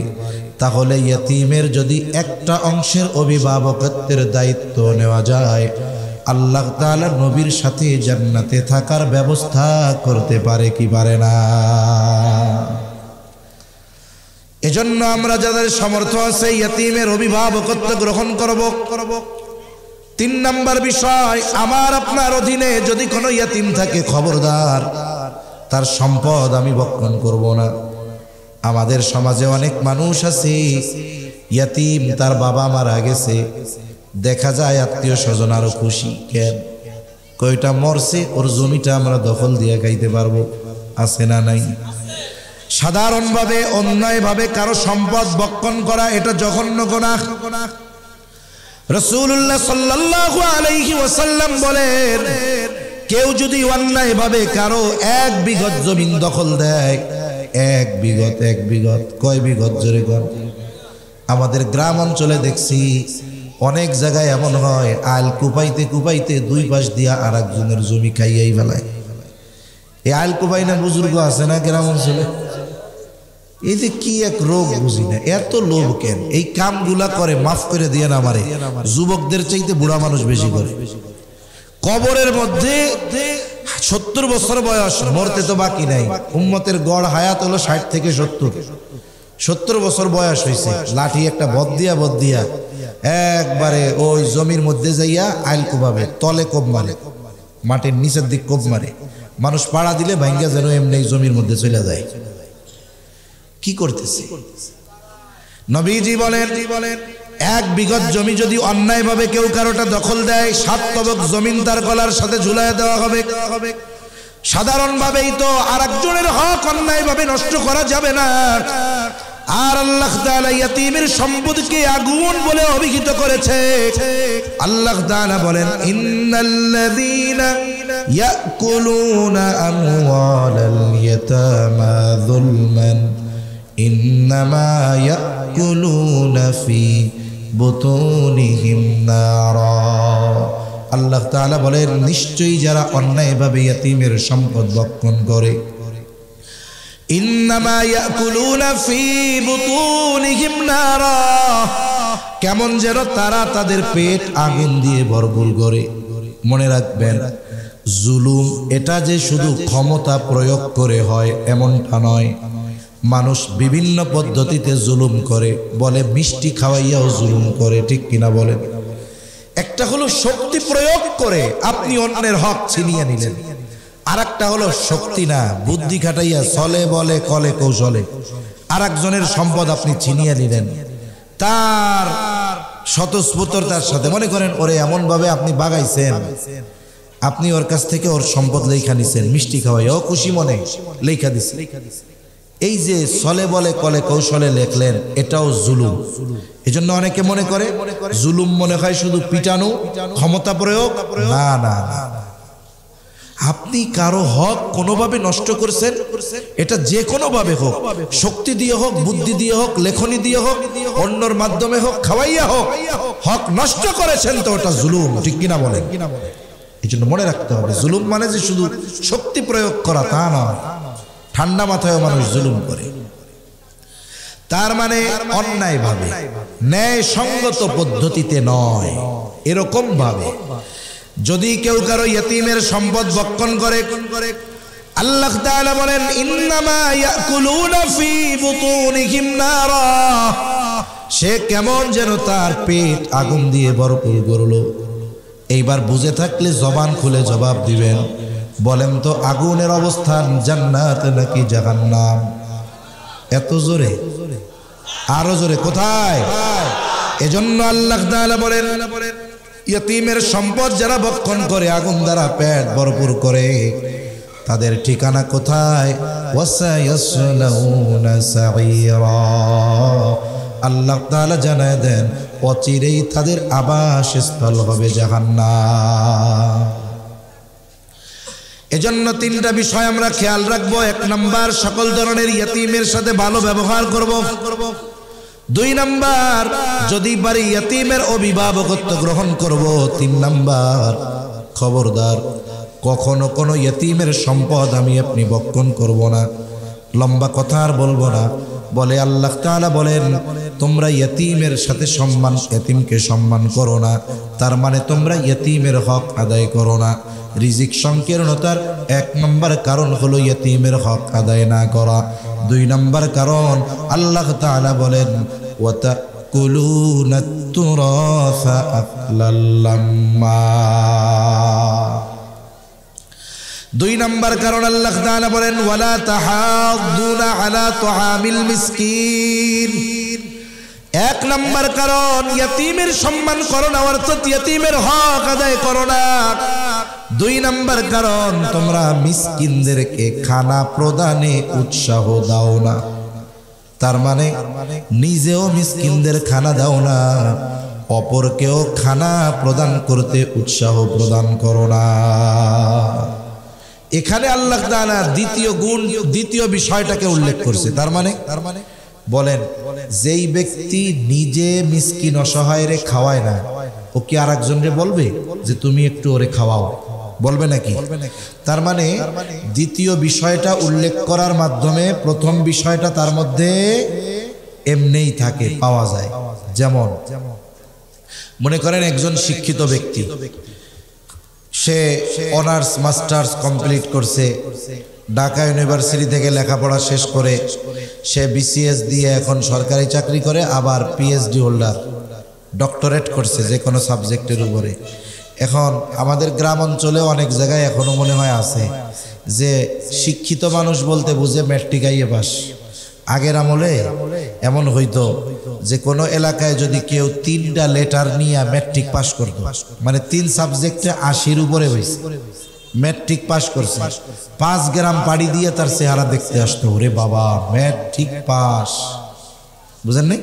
তাহলে ইয়াতীমের যদি একটা অংশের অভিভাবকত্বের দায়িত্ব নেওয়া যায়, আল্লাহ তাআলা নবীর সাথে জান্নাতে থাকার ব্যবস্থা করতে পারে কি পারে না? এজন্য আমরা যাদের সামর্থ্য আছে ইয়াতীমের অভিভাবকত্ব গ্রহণ করব। 3 নাম্বার বিষয়, আমার আপনার অধীনে যদি কোনো ইয়াতীম থাকে, খবরদার তার সম্পদ আমি ভক্ষণ করব না। আমাদের সমাজে অনেক মানুষ আছে ইয়াতীম, তার বাবা মারা গেছে, দেখা যায় আত্মীয় স্বজন আরো খুশি, কেন? কয়টা মরছে, ওর জমিটা আমরা দখল দিয়ে খাইতে পারবো, আছে না নাই? সাধারণভাবে অন্যায়ভাবে কারো সম্পদ ভক্ষণ করা এটা জঘন্য গুনাহ। রাসূলুল্লাহ সাল্লাল্লাহু আলাইহি ওয়াসাল্লাম বলেন, কেউ যদি অন্যায়ভাবে কারো 1 বিঘত জমিন দখল দেয়, 1 বিঘত, কয় বিঘত জোরে কর? আমাদের গ্রাম অঞ্চলে দেখছি অনেক জায়গায় এমন হয়, আইল কুপাইতে কুপাইতে 2 পাশ দিয়া আরেকজনের জমি খাইয়াই ফেলায়। এই আইল কুপাই না বুজুর্গ আছে না গ্রাম অঞ্চলে, এই যে কি এক রোগ বুঝি না, এত লোভ কেন? এই কামগুলা করে, মাফ করে দিয়ে না আমারে, যুবকদের চাইতে বুড়া মানুষ বেশি করে। কবরের মধ্যে 70 বছর বয়স, মরতে তো বাকি নাই। উম্মতের গড় হায়াত হলো 60 থেকে 70 বছর বয়স হয়েছে, লাঠি একটা বদ দিয়া একবারে ওই জমির মধ্যে যাইয়া আইল কোবাবে, তলে কোপ মারে, মাটির নিচের দিক কোপ মারে, মানুষ পাড়া দিলে ভাঙ্গা যেন এমনি জমির মধ্যে চলে যায়। কি করতেছে? নবীজি বলেন, 1 বিঘত জমি যদি অন্যায়ভাবে কেউ কারোটা দখল দেয়, 7 তবক জমিন তার গলার সাথে ঝুলাইয়া দেওয়া হবে। সাধারণভাবেই তো আরেকজনের হক অন্যায়ভাবে নষ্ট করা যাবে না। আর আল্লাহ তাআলা ইয়াতীমের সম্পদকে আগুন বলে অভিহিত করেছে। আল্লাহ তাআলা বলেন, ইন্নাল্লাযীনা ইয়াকুলুনা আমওয়ালাল ইয়াতামা যুলমান ইন্নামা ইয়াকুলুনা ফি বুতুনিহিম নারা। আল্লাহ তাআলা বলেন নিশ্চয়ই যারা অন্যায়ভাবে ইয়তীমের সম্পদ ভক্ষণ করে, ইন্নামা ইয়াকুলুনা ফি বুতুনিহিম নারা, কেমন যেন তারা তাদের পেট আগুন দিয়ে ভরপুর করে। মনে রাখবেন, জুলুম এটা যে শুধু ক্ষমতা প্রয়োগ করে হয় এমনটা নয়। মানুষ বিভিন্ন পদ্ধতিতে জুলুম করে, বলে মিষ্টি খাওয়াইয়াও জুলুম করে, ঠিক কিনা বলেন? একটা হলো শক্তি প্রয়োগ করে আপনি অন্যের হক ছিনিয়ে নিলেন, আর একটা হলো শক্তি না, বুদ্ধি খাটাইয়া চলে বলে কলে কৌশলে আর একজনের সম্পদ আপনি ছিনিয়ে নিলেন তার স্বতঃস্ফূর্ততার সাথে। মনে করেন ওরে এমন ভাবে আপনি বাগাইছেন, আপনি ওর কাছ থেকে ওর সম্পদ লেখা নিছেন, মিষ্টি খাওয়াই ও খুশি মনে লেখা দিছে। এই যে চলে বলে কলে কৌশলে লেখলেন, এটাও জুলুম। এজন্য অনেকে মনে করে জুলুম মনে হয় শুধু পিটানো, ক্ষমতা প্রয়োগ। না না না, আপনি কারো হক কোনোভাবে নষ্ট করছেন, এটা যে কোনো ভাবে হোক, শক্তি দিয়ে হোক, বুদ্ধি দিয়ে হোক, লেখনী দিয়ে হোক, অন্যর মাধ্যমে হোক, খাওয়াইয়া হোক, হক নষ্ট করেছেন তো ওটা জুলুম, ঠিক কিনা বলেন? এই জন্য মনে রাখতে হবে, জুলুম মানে যে শুধু শক্তি প্রয়োগ করা তা নয়। ঠান্ডা মাথায় মানুষ জুলুম করে, তার মানে অন্যায় ভাবে, ন্যায় সঙ্গত পদ্ধতিতে নয়। এরকম ভাবে যদি কেউ কারো ইয়তীমের সম্পদ ভক্ষণ করে, আল্লাহ তাআলা বলেন ইন্নামা ইয়াকুলুনা ফি বুতুনিহিম নারা, সে কেমন যেন তার পেট আগুন দিয়ে ভরপুর করলো। এইবার বুঝে থাকলে জবান খুলে জবাব দিবেন, বলেন তো আগুনের অবস্থান জান্নাত নাকি জাহান্নাম? এত জোরে, আরো জোরে, কোথায়? এজন্য আল্লাহ তাআলা বলেন ইয়তীমের সম্পদ যারা ভক্ষণ করে, আগুন দ্বারা পেট ভরপুর করে, তাদের ঠিকানা কোথায়? ওয়াসায়াসলাউনা সাঈরা, আল্লাহ তাআলা জানায় দেন অচিরেই তাদের আবাসস্থল হবে জাহান্নাম। এজন্য তিনটা বিষয় আমরা খেয়াল রাখবো। এক নাম্বার, সকল ধরনের ইয়তীমের সাথে ভালো ব্যবহার করব। দুই নাম্বার, যদি পারি ইয়তীমের অভিভাবকত্ব গ্রহণ করব। তিন নাম্বার, খবরদার কখনো কোনো ইয়তীমের সম্পদ আমি আপনি ভক্ষণ করব না। লম্বা কথা আর বলবো না। বলে আল্লাহ তাআলা বলেন তোমরা ইয়তীমের সাথে সম্মান, ইয়তীমকে সম্মান করো না, তার মানে তোমরা ইয়তীমের হক আদায় করো না। রিজিক সংকীর্ণতার এক নম্বর কারণ হলো ইয়তীমের হক আদায় না করা। দুই নম্বর কারণ আল্লাহ তাআলা বলেন ওয়াতাকুলুনাত তুরাসা আকলাল লাম্মা। দুই নম্বর কারণ আল্লাহ তাআলা বলেন ওয়ালা তাহাদ্দুনা আলা তুআমিল মিসকিন। এক নম্বর কারণ ইয়তীমের সম্মান করো না, অর্থাৎ ইয়তীমের হক আদায় করো না। দুই নম্বর কারণ তোমরা মিসকিনদেরকে খানা প্রদানে উৎসাহ দাও না, তার মানে নিজেও মিসকিনদের খানা দাও না, অপরকেও খানা প্রদান করতে উৎসাহ প্রদান করো না। এখানে আল্লাহ তাআলা দ্বিতীয় গুণ, দ্বিতীয় বিষয়টাকে উল্লেখ করছে। তার মানে বলেন যেই ব্যক্তি নিজে মিসকিন অসহায়রে খাওয়ায় না, ও কি আর একজনকে বলবে যে তুমি একটু ওরে খাওয়াও? বলবে নাকি? তার মানে দ্বিতীয় বিষয়টা উল্লেখ করার মাধ্যমে প্রথম বিষয়টা তার মধ্যে এমনিই থাকে, পাওয়া যায়। যেমন মনে করেন একজন শিক্ষিত ব্যক্তি, সে অনার্স মাস্টার্স কমপ্লিট করছে, ঢাকা ইউনিভার্সিটি থেকে লেখাপড়া শেষ করে সে বিসিএস দিয়ে এখন সরকারি চাকরি করে, আবার পিএইচডি হোল্ডার, ডক্টরেট করছে যে কোনো সাবজেক্টের উপরে। এখন আমাদের গ্রাম অঞ্চলে অনেক জায়গায় এখনো মনে হয় আছে যে শিক্ষিত মানুষ বলতে বুঝে ম্যাট্রিক আইএ পাস। আগের আমলে এমন হইতো যে কোনো এলাকায় যদি কেউ 3টা লেটার নিয়ে ম্যাট্রিক পাস করত, মানে 3 সাবজেক্টে 80-র উপরে হয়েছে, ম্যাট্রিক পাস করছে, 5 গ্রাম পাড়ি দিয়ে তার চেহারা দেখতে আসতো, ওরে বাবা ম্যাট্রিক পাস। বুঝেন নাই?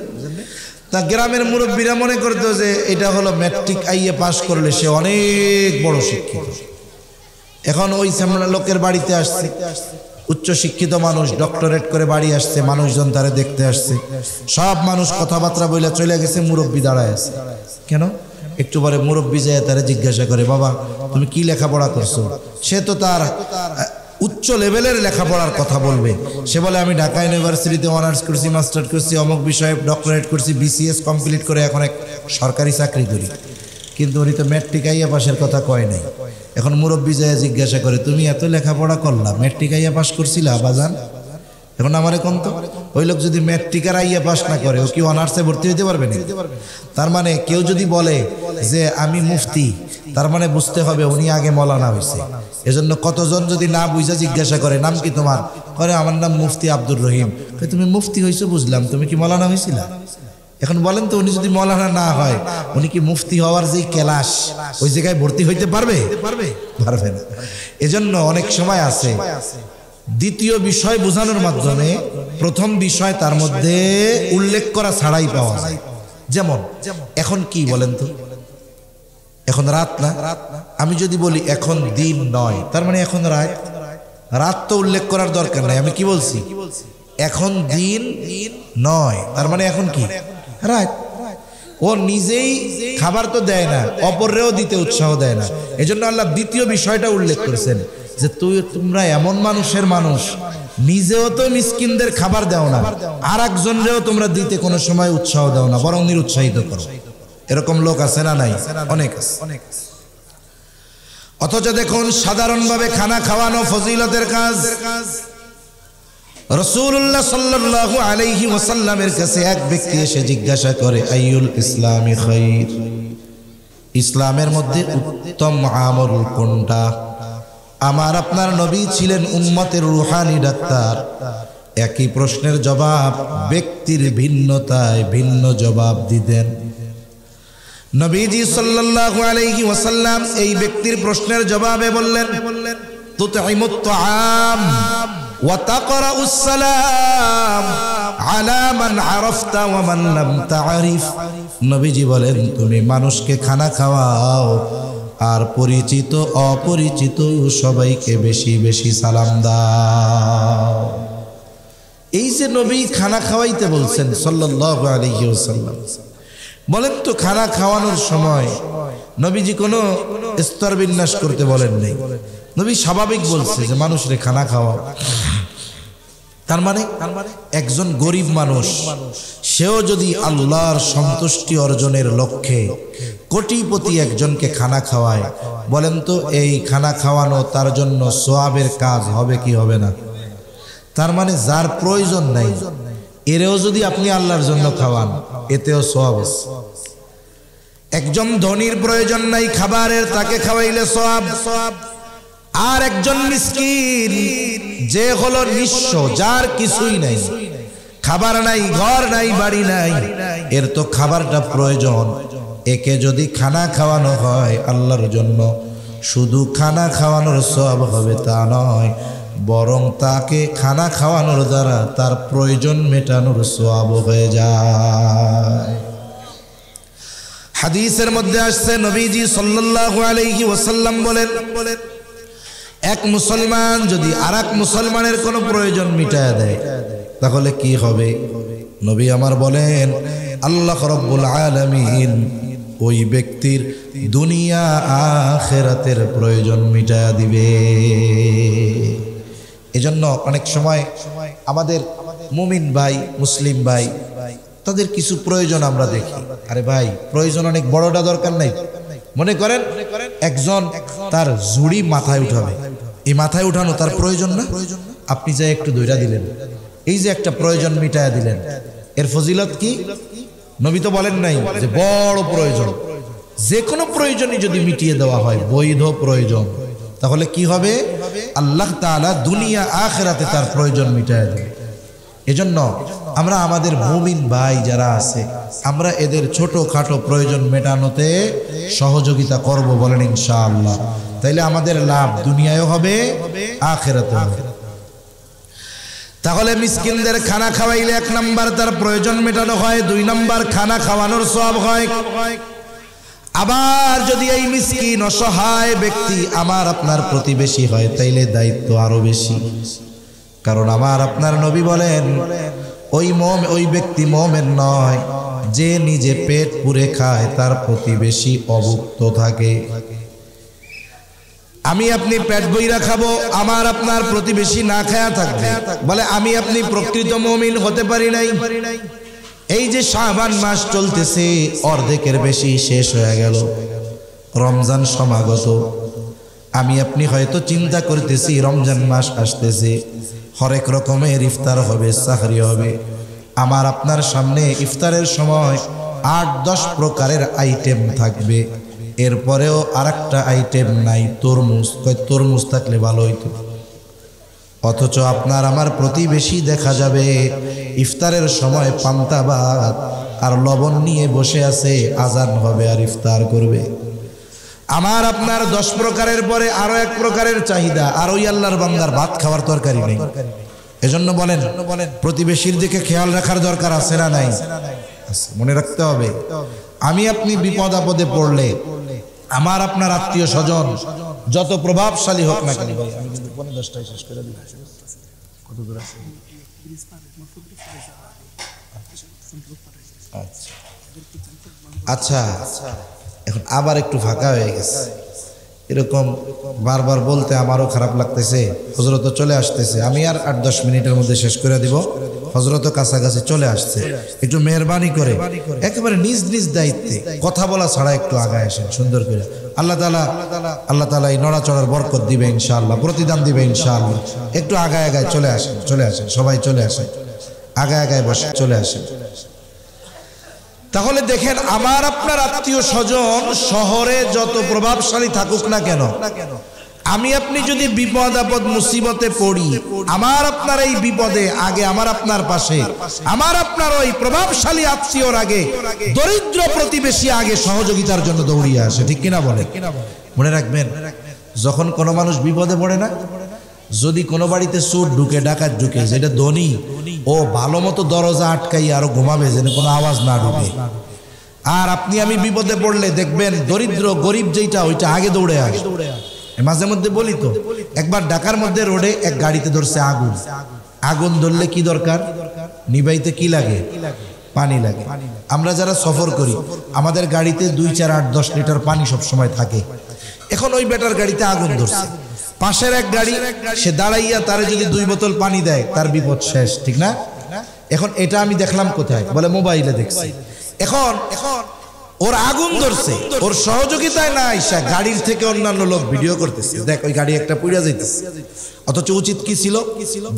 তা গ্রামের মুরব্বীরা মনে করতো যে এটা হলো ম্যাট্রিক আইএ পাস করলে সে অনেক বড় শিক্ষিত। এখন ওই সামনে লোকের বাড়িতে আসছে, উচ্চ শিক্ষিত মানুষ, ডক্টরেট করে বাড়ি আসছে, মানুষজন তারে দেখতে আসছে, সব মানুষ কথাবার্তা বলে চলে গেছে, মুরব্বী দাঁড়ায় আছে। কেন? একটু পরে মুরব্বী যায় তারা জিজ্ঞাসা করে, বাবা তুমি কি লেখাপড়া করছো? সে তো তার উচ্চ লেভেলের লেখাপড়ার কথা বলবে। সে বলে আমি ঢাকা ইউনিভার্সিটিতে অনার্স করছি, মাস্টার করছি, অমুক বিষয়ে ডক্টরেট করছি, বিসিএস কমপ্লিট করে এখন এক সরকারি চাকরি করি। কিন্তু উনি তো ম্যাট্রিক আইয়া পাশের কথা কয় নাই। এখন মুরব্বী যায় জিজ্ঞাসা করে, তুমি এত লেখাপড়া করলা, ম্যাট্রিক আইয়া পাস করছিলা বাজান? এখন আমার এখন তো ওই লোক যদি ম্যাট্রিক আর আইয়া পাস না করে, ও কি অনার্সে ভর্তি হইতে পারবে না? তার মানে কেউ যদি বলে যে আমি মুফতি, তার মানে বুঝতে হবে উনি আগে মৌলানা হয়েছে। এজন্য কতজন যদি না বুঝা জিজ্ঞাসা করে, নাম কি তোমার? করে আমার নাম মুফতি আব্দুর রহিম। তুমি মুফতি হয়েছো বুঝলাম, তুমি কি মৌলানা হয়েছিলা? এখন বলেন তো, উনি যদি মৌলানা না হয়, উনি কি মুফতি হওয়ার যে ক্লাস ওই জায়গায় ভর্তি হইতে পারবে? পারবে না। এজন্য অনেক সময় আছে দ্বিতীয় বিষয় বোঝানোর মাধ্যমে প্রথম বিষয় তার মধ্যে উল্লেখ করা ছাড়াই পাওয়া যায়। যেমন এখন কি বলেন তো, এখন রাত না? আমি যদি বলি এখন দিন নয়, তার মানে এখন রাত। রাত তো উল্লেখ করার দরকার নাই। আমি কি বলছি? এখন দিন নয়, তার মানে এখন কি? রাত। ও নিজেই খাবার তো দেয় না, অপরেও দিতে উৎসাহ দেয় না। এজন্য আল্লাহ দ্বিতীয় বিষয়টা উল্লেখ করেছেন যে তোমরা এমন মানুষের মানুষ, নিজেও তো মিসকিনদের খাবার দাও না, আর একজনরেও তোমরা দিতে কোনো সময় উৎসাহ দাও না, বরং নিরুৎসাহিত করো। এরকম লোক আছে না নাই? অনেক আছে। অথচ দেখুন সাধারণভাবে খানা খাওয়ানো ফজিলতের কাজ। রাসূলুল্লাহ সাল্লাল্লাহু আলাইহি ওয়াসাল্লামের কাছে এক ব্যক্তি এসে জিজ্ঞাসা করে, আইয়ুল ইসলামি খায়র, ইসলামের মধ্যে উত্তম আমল কোনটা? আমার আপনার নবী ছিলেন উম্মতের রুহানি ডাক্তার। একই প্রশ্নের জবাব ব্যক্তির ভিন্নতায় ভিন্ন জবাব দিতেন। নবীজি সাল্লাল্লাহু আলাইহি ওয়াসাল্লাম এই ব্যক্তির প্রশ্নের জবাবে বললেন, তুতঈমুত তাআম ওয়া তাকরাউস সালাম আলা মান আরাফতা ওয়া মান লাম তা'রিফ। নবীজি বলেন, তুমি মানুষকে খানা খাওয়াও আর পরিচিত অপরিচিত সবাইকে বেশি বেশি সালাম দাও। এই যে নবী খানা খাওয়াইতে বলছেন সাল্লাল্লাহু আলাইহি ওয়াসাল্লাম, বলেন তো খানা খাওয়ানোর সময় নবীজি কোনো স্তর বিন্যাস করতে বলেন নাই। নবী স্বাভাবিক বলছে যে মানুষরে খানা খাওয়াও। তার মানে একজন গরিব মানুষ, সেও যদি আল্লাহর সন্তুষ্টি অর্জনের লক্ষ্যে কোটিপতি একজনকে খানা খাওয়ায়, বলেন তো এই খানা খাওয়ানো তার জন্য সওয়াবের কাজ হবে কি হবে না? তার মানে যার প্রয়োজন নাই, এরেও যদি আপনি আল্লাহর জন্য খাওয়ান, এতেও সওয়াব আছে। একজন ধনীর প্রয়োজন নাই খাবারের, তাকে খাওয়াইলে সওয়াব। আর একজন মিসকিন যে হলো নিঃস্ব, যার কিছুই নাই, খাবার নাই, ঘর নাই, বাড়ি নাই, এর তো খাবারটা প্রয়োজন। একে যদি খানা খাওয়ানো হয় আল্লাহর জন্য, শুধু খানা খাওয়ানোর সওয়াব হবে তা নয়, বরং তাকে খানা খাওয়ানোর দ্বারা তার প্রয়োজন মেটানোর সওয়াব হয়ে যায়। হাদিসের মধ্যে আসছে, নবীজি সাল্লাল্লাহু আলাইহি ওয়াসাল্লাম বলেন, এক মুসলমান যদি আরেক মুসলমানের কোনো প্রয়োজন মিটায় দেয় তাহলে কি হবে? নবী আমার বলেন, আল্লাহ রাব্বুল আলামিন ওই ব্যক্তির দুনিয়া আখিরাতের প্রয়োজন মিটায় দিবে। এজন্য অনেক সময় আমাদের মুমিন ভাই, মুসলিম ভাই, তাদের কিছু প্রয়োজন আমরা দেখি, আরে ভাই প্রয়োজন অনেক বড়টা দরকার নাই। মনে করেন একজন তার ঝুড়ি মাথায় উঠাবে, এই মাথায় উঠানো তার প্রয়োজন না? আপনি যা একটু দইরা দিলেন, এই যে একটা প্রয়োজন মিটায়া দিলেন, এর ফজিলত কি? নবী তো বলেন নাই যে বড় প্রয়োজন। যে কোনো প্রয়োজনই যদি মিটিয়ে দেওয়া হয়, বৈধ প্রয়োজন, তাহলে কি হবে? আল্লাহ তাআলা দুনিয়া আখিরাতে তার প্রয়োজন মিটায়া দেবে। এজন্য আমরা আমাদের মুমিন ভাই যারা আছে, আমরা এদের ছোটখাটো প্রয়োজন মেটানোতে সহযোগিতা করব, বলেন ইনশাআল্লাহ। তাইলে আমাদের লাভ দুনিয়ায়ও হবে, আখিরাতেও হবে। তাহলে মিসকিনদের খানা খাওয়াইলে 1 নাম্বার তার প্রয়োজন মেটানো হয়, 2 নাম্বার খানা খাওয়ানোর সওয়াব হয়। আবার যদি এই মিসকিন অসহায় ব্যক্তি আমার আপনার প্রতিবেশী হয়, তাইলে দায়িত্ব আরো বেশি। কারণ আমার আপনার নবী বলেন ওই ব্যক্তি মুমিন নয় যে নিজে পেট পুরে খায়, তার প্রতিবেশী অভুক্ত থাকে। আমি আপনি পেট বইরা খাবো, আমার আপনার প্রতিবেশী না খায়া থাকবে, বলে আমি আপনি প্রকৃত মুমিন হতে পারি নাই। এই যে শাবান মাস চলতেছে, অর্ধেকের বেশি শেষ হয়ে গেল, রমজান সমাগত। আমি আপনি হয়তো চিন্তা করতেছি রমজান মাস আসতেছে, হরেক রকমের ইফতার হবে, সাহরি হবে। আমার আপনার সামনে ইফতারের সময় 8-10 প্রকারের আইটেম থাকবে, এরপরেও আরেকটা আইটেম নাই, তরমুজ। তরমুজ থাকলে ভালো হইতো। অথচ আপনার আমার প্রতিবেশী দেখা যাবে ইফতারের সময় পান্তা ভাত আর লবণ নিয়ে বসে আছে, আজান হবে আর ইফতার করবে। আমার আপনার 10 প্রকারের পরে আরো 1 প্রকারের চাহিদা, আর ওই আল্লাহর বান্দার ভাত খাওয়ার তরকারি নেই। এজন্য বলেন প্রতিবেশীর দিকে খেয়াল রাখার দরকার আছে না নাই? মনে রাখতে হবে, আমি আপনি বিপদ আপদে পড়লে আমার আপনার আত্মীয় স্বজন যত প্রভাবশালী হোক না কেন, আমি কিন্তু 10টায় শেষ করে দিব। কত দূর আছে? আচ্ছা, এখন আবার একটু ফাঁকা হয়ে গেছে, এরকম বারবার বলতে আমারও খারাপ লাগতেছে। হযরত চলে আসতেছে, আমি আর 8-10 মিনিটের মধ্যে শেষ করে দিব। হযরত কাছাকাছি চলে আসছে, একটু মেহরবানি করে একেবারে নিজ নিজ দায়িত্বে কথা বলা ছাড়া একটু আগায় আসেন সুন্দর করে। আল্লাহ তাআলা এই নড়াচড়ার বরকত দিবে ইনশাআল্লাহ, প্রতিদান দিবে ইনশাআল্লাহ। একটু আগায় আগায় চলে আসেন, সবাই চলে আসেন, আগায় আগায় বসে চলে আসেন। তাহলে দেখেন, আমার আপনার আত্মীয় স্বজন শহরে যত প্রভাবশালী থাকুক না কেন, আমি আপনি যদি বিপদ আপদ মুসিবতে পড়ি, আমার আপনার এই বিপদে আগে আমার আপনার পাশে, আমার আপনার ওই প্রভাবশালী আত্মীয়র আগে দরিদ্র প্রতিবেশী আগে সহযোগিতার জন্য দৌড়িয়ে আসে, ঠিক কিনা বলে? মনে রাখবেন, যখন কোনো মানুষ বিপদে পড়ে না, যদি কোনো বাড়িতে চোর ঢুকে, ডাকাত ঢুকে, যেটা ধনী, ও ভালো মতো দরজা আটকাই আরো ঘুমাবে যেন কোনো আওয়াজ না ঢুকে। আর আপনি আমি বিপদে পড়লে দেখবেন দরিদ্র গরিব যেটা, ওইটা আগে দৌড়ে আসে। মাঝে মধ্যে বলি তো, একবার ঢাকার মধ্যে রোডে এক গাড়িতে ধরছে আগুন। আগুন ধরলে কি দরকার? নিবাইতে কি লাগে? পানি লাগে। আমরা যারা সফর করি, আমাদের গাড়িতে 2, 4, 8, 10 লিটার পানি সব সময় থাকে। এখন ওই বেটার গাড়িতে আগুন ধরছে, পাশের এক গাড়ি, সে দাঁড়াইয়া তারে যদি 2 বোতল পানি দেয়, তার বিপদ শেষ, ঠিক না? এখন এটা আমি দেখলাম কোথায়? বলে মোবাইলে দেখছি। এখন ওর আগুন ধরছে, ওর সহযোগিতায় না আইসা গাড়ির থেকে অন্যান্য লোক ভিডিও করতেছে, দেখ ওই গাড়ি একটা পুড়িয়া যাইতেছে। অথচ উচিত কি ছিল?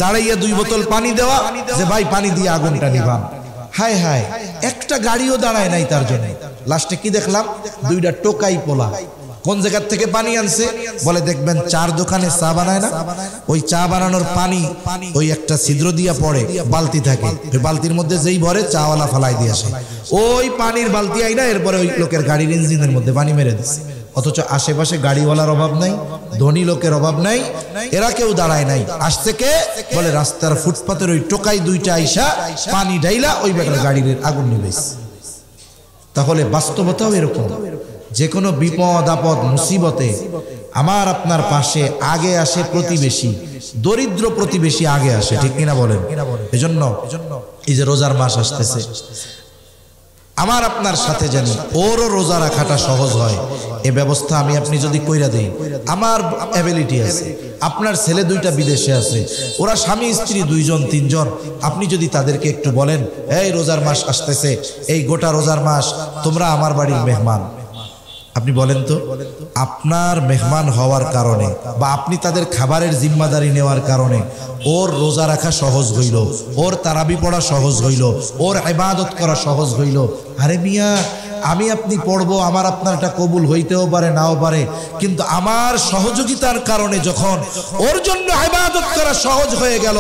দাঁড়াইয়া 2 বোতল পানি দেওয়া, যে ভাই পানি দিয়ে আগুনটা নিভান। হায় হায়, একটা গাড়িও দাঁড়ায় নাই তার জন্য। লাস্টে কি দেখলাম? 2টা টোকাই পোলা। কোন জায়গা থেকে পানি আনছে? বলে দেখবেন চার দোকানে চা বানায় না, ওই চা বানানোর পানি ওই একটা ছিদ্র দিয়া পড়ে, বালতি থাকে, ওই বালতির মধ্যে যেই ভরে চাওয়ালা ফালাই দিয়ে আসে, ওই পানির বালতি আইনা এরপরে ওই লোকের গাড়ির ইঞ্জিনের মধ্যে পানি মেরে দিচ্ছে। অথচ আশেপাশে গাড়িওয়ালার অভাব নাই, ধনী লোকের অভাব নাই, এরা কেউ দাঁড়ায় নাই। আসছে কে? বলে রাস্তার ফুটপাতের ওই টোকাই 2টা আইসা পানি ঢাইলা ওই বেটার গাড়ির আগুন নিবেছে। তাহলে বাস্তবতাও এরকম, যে কোনো বিপদ আপদ মুসিবতে আমার আপনার পাশে আগে আসে প্রতিবেশী, দরিদ্র প্রতিবেশী আগে আসে, ঠিক কিনা বলেন? এজন্য এই যে রোজার মাস আসতেছে, আমার আপনার সাথে জানি ওরও রোজা রাখাটা সহজ হয়, এ ব্যবস্থা আমি আপনি যদি কইরা দেই, আমার অ্যাবিলিটি আছে, আপনার ছেলে 2টা বিদেশে আছে, ওরা স্বামী স্ত্রী 2 জন 3 জন, আপনি যদি তাদেরকে একটু বলেন, এই রোজার মাস আসতেছে, এই গোটা রোজার মাস তোমরা আমার বাড়ির মেহমান, আপনি বলেন তো, আপনার মেহমান হওয়ার কারণে বা আপনি তাদের খাবারের জিম্মাদারি নেওয়ার কারণে ওর রোজা রাখা সহজ হইল, ওর তারাবি পড়া সহজ হইল, ওর ইবাদত করা সহজ হইল। আরে মিয়া, আমি আপনি পড়বো, আমার আপনারটা কবুল হইতেও পারে নাও পারে, কিন্তু আমার সহযোগিতার কারণে যখন ওর জন্য ইবাদত করা সহজ হয়ে গেল,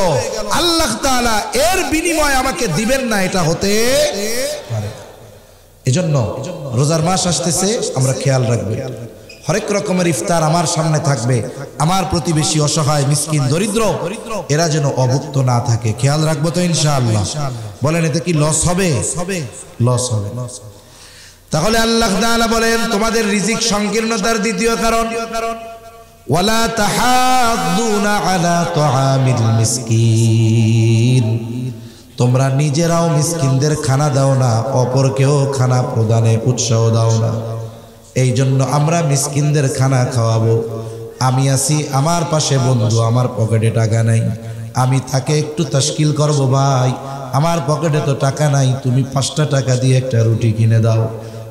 আল্লাহ তাআলা এর বিনিময় আমাকে দিবেন না, এটা হতে পারে। এজন্য রোজার মাস আসতেছে, আমরা খেয়াল রাখবো, হরেক রকমের ইফতার আমার সামনে থাকবে, আমার প্রতিবেশী অসহায় মিসকিন দরিদ্র এরা যেন অভুক্ত না থাকে, খেয়াল রাখবো তো ইনশাআল্লাহ। বলেন এতে কি লস হবে? লস হবে। তাহলে আল্লাহ তাআলা বলেন, তোমাদের রিজিক সংকীর্ণতার দ্বিতীয় কারণ ওয়ালা তাহাদ্দুনা আলা তুআমিল মিসকিন, তোমরা নিজেরাও মিসকিনদের খানা দাও না, অপরকেও খানা প্রদানে উৎসাহ দাও না। এই জন্য আমরা মিসকিনদের খানা খাওয়াবো। আমি আছি, আমার পাশে বন্ধু, আমার পকেটে টাকা নাই, আমি তাকে একটু তাশকিল করব, ভাই আমার পকেটে তো টাকা নাই, তুমি 5টা টাকা দিয়ে একটা রুটি কিনে দাও।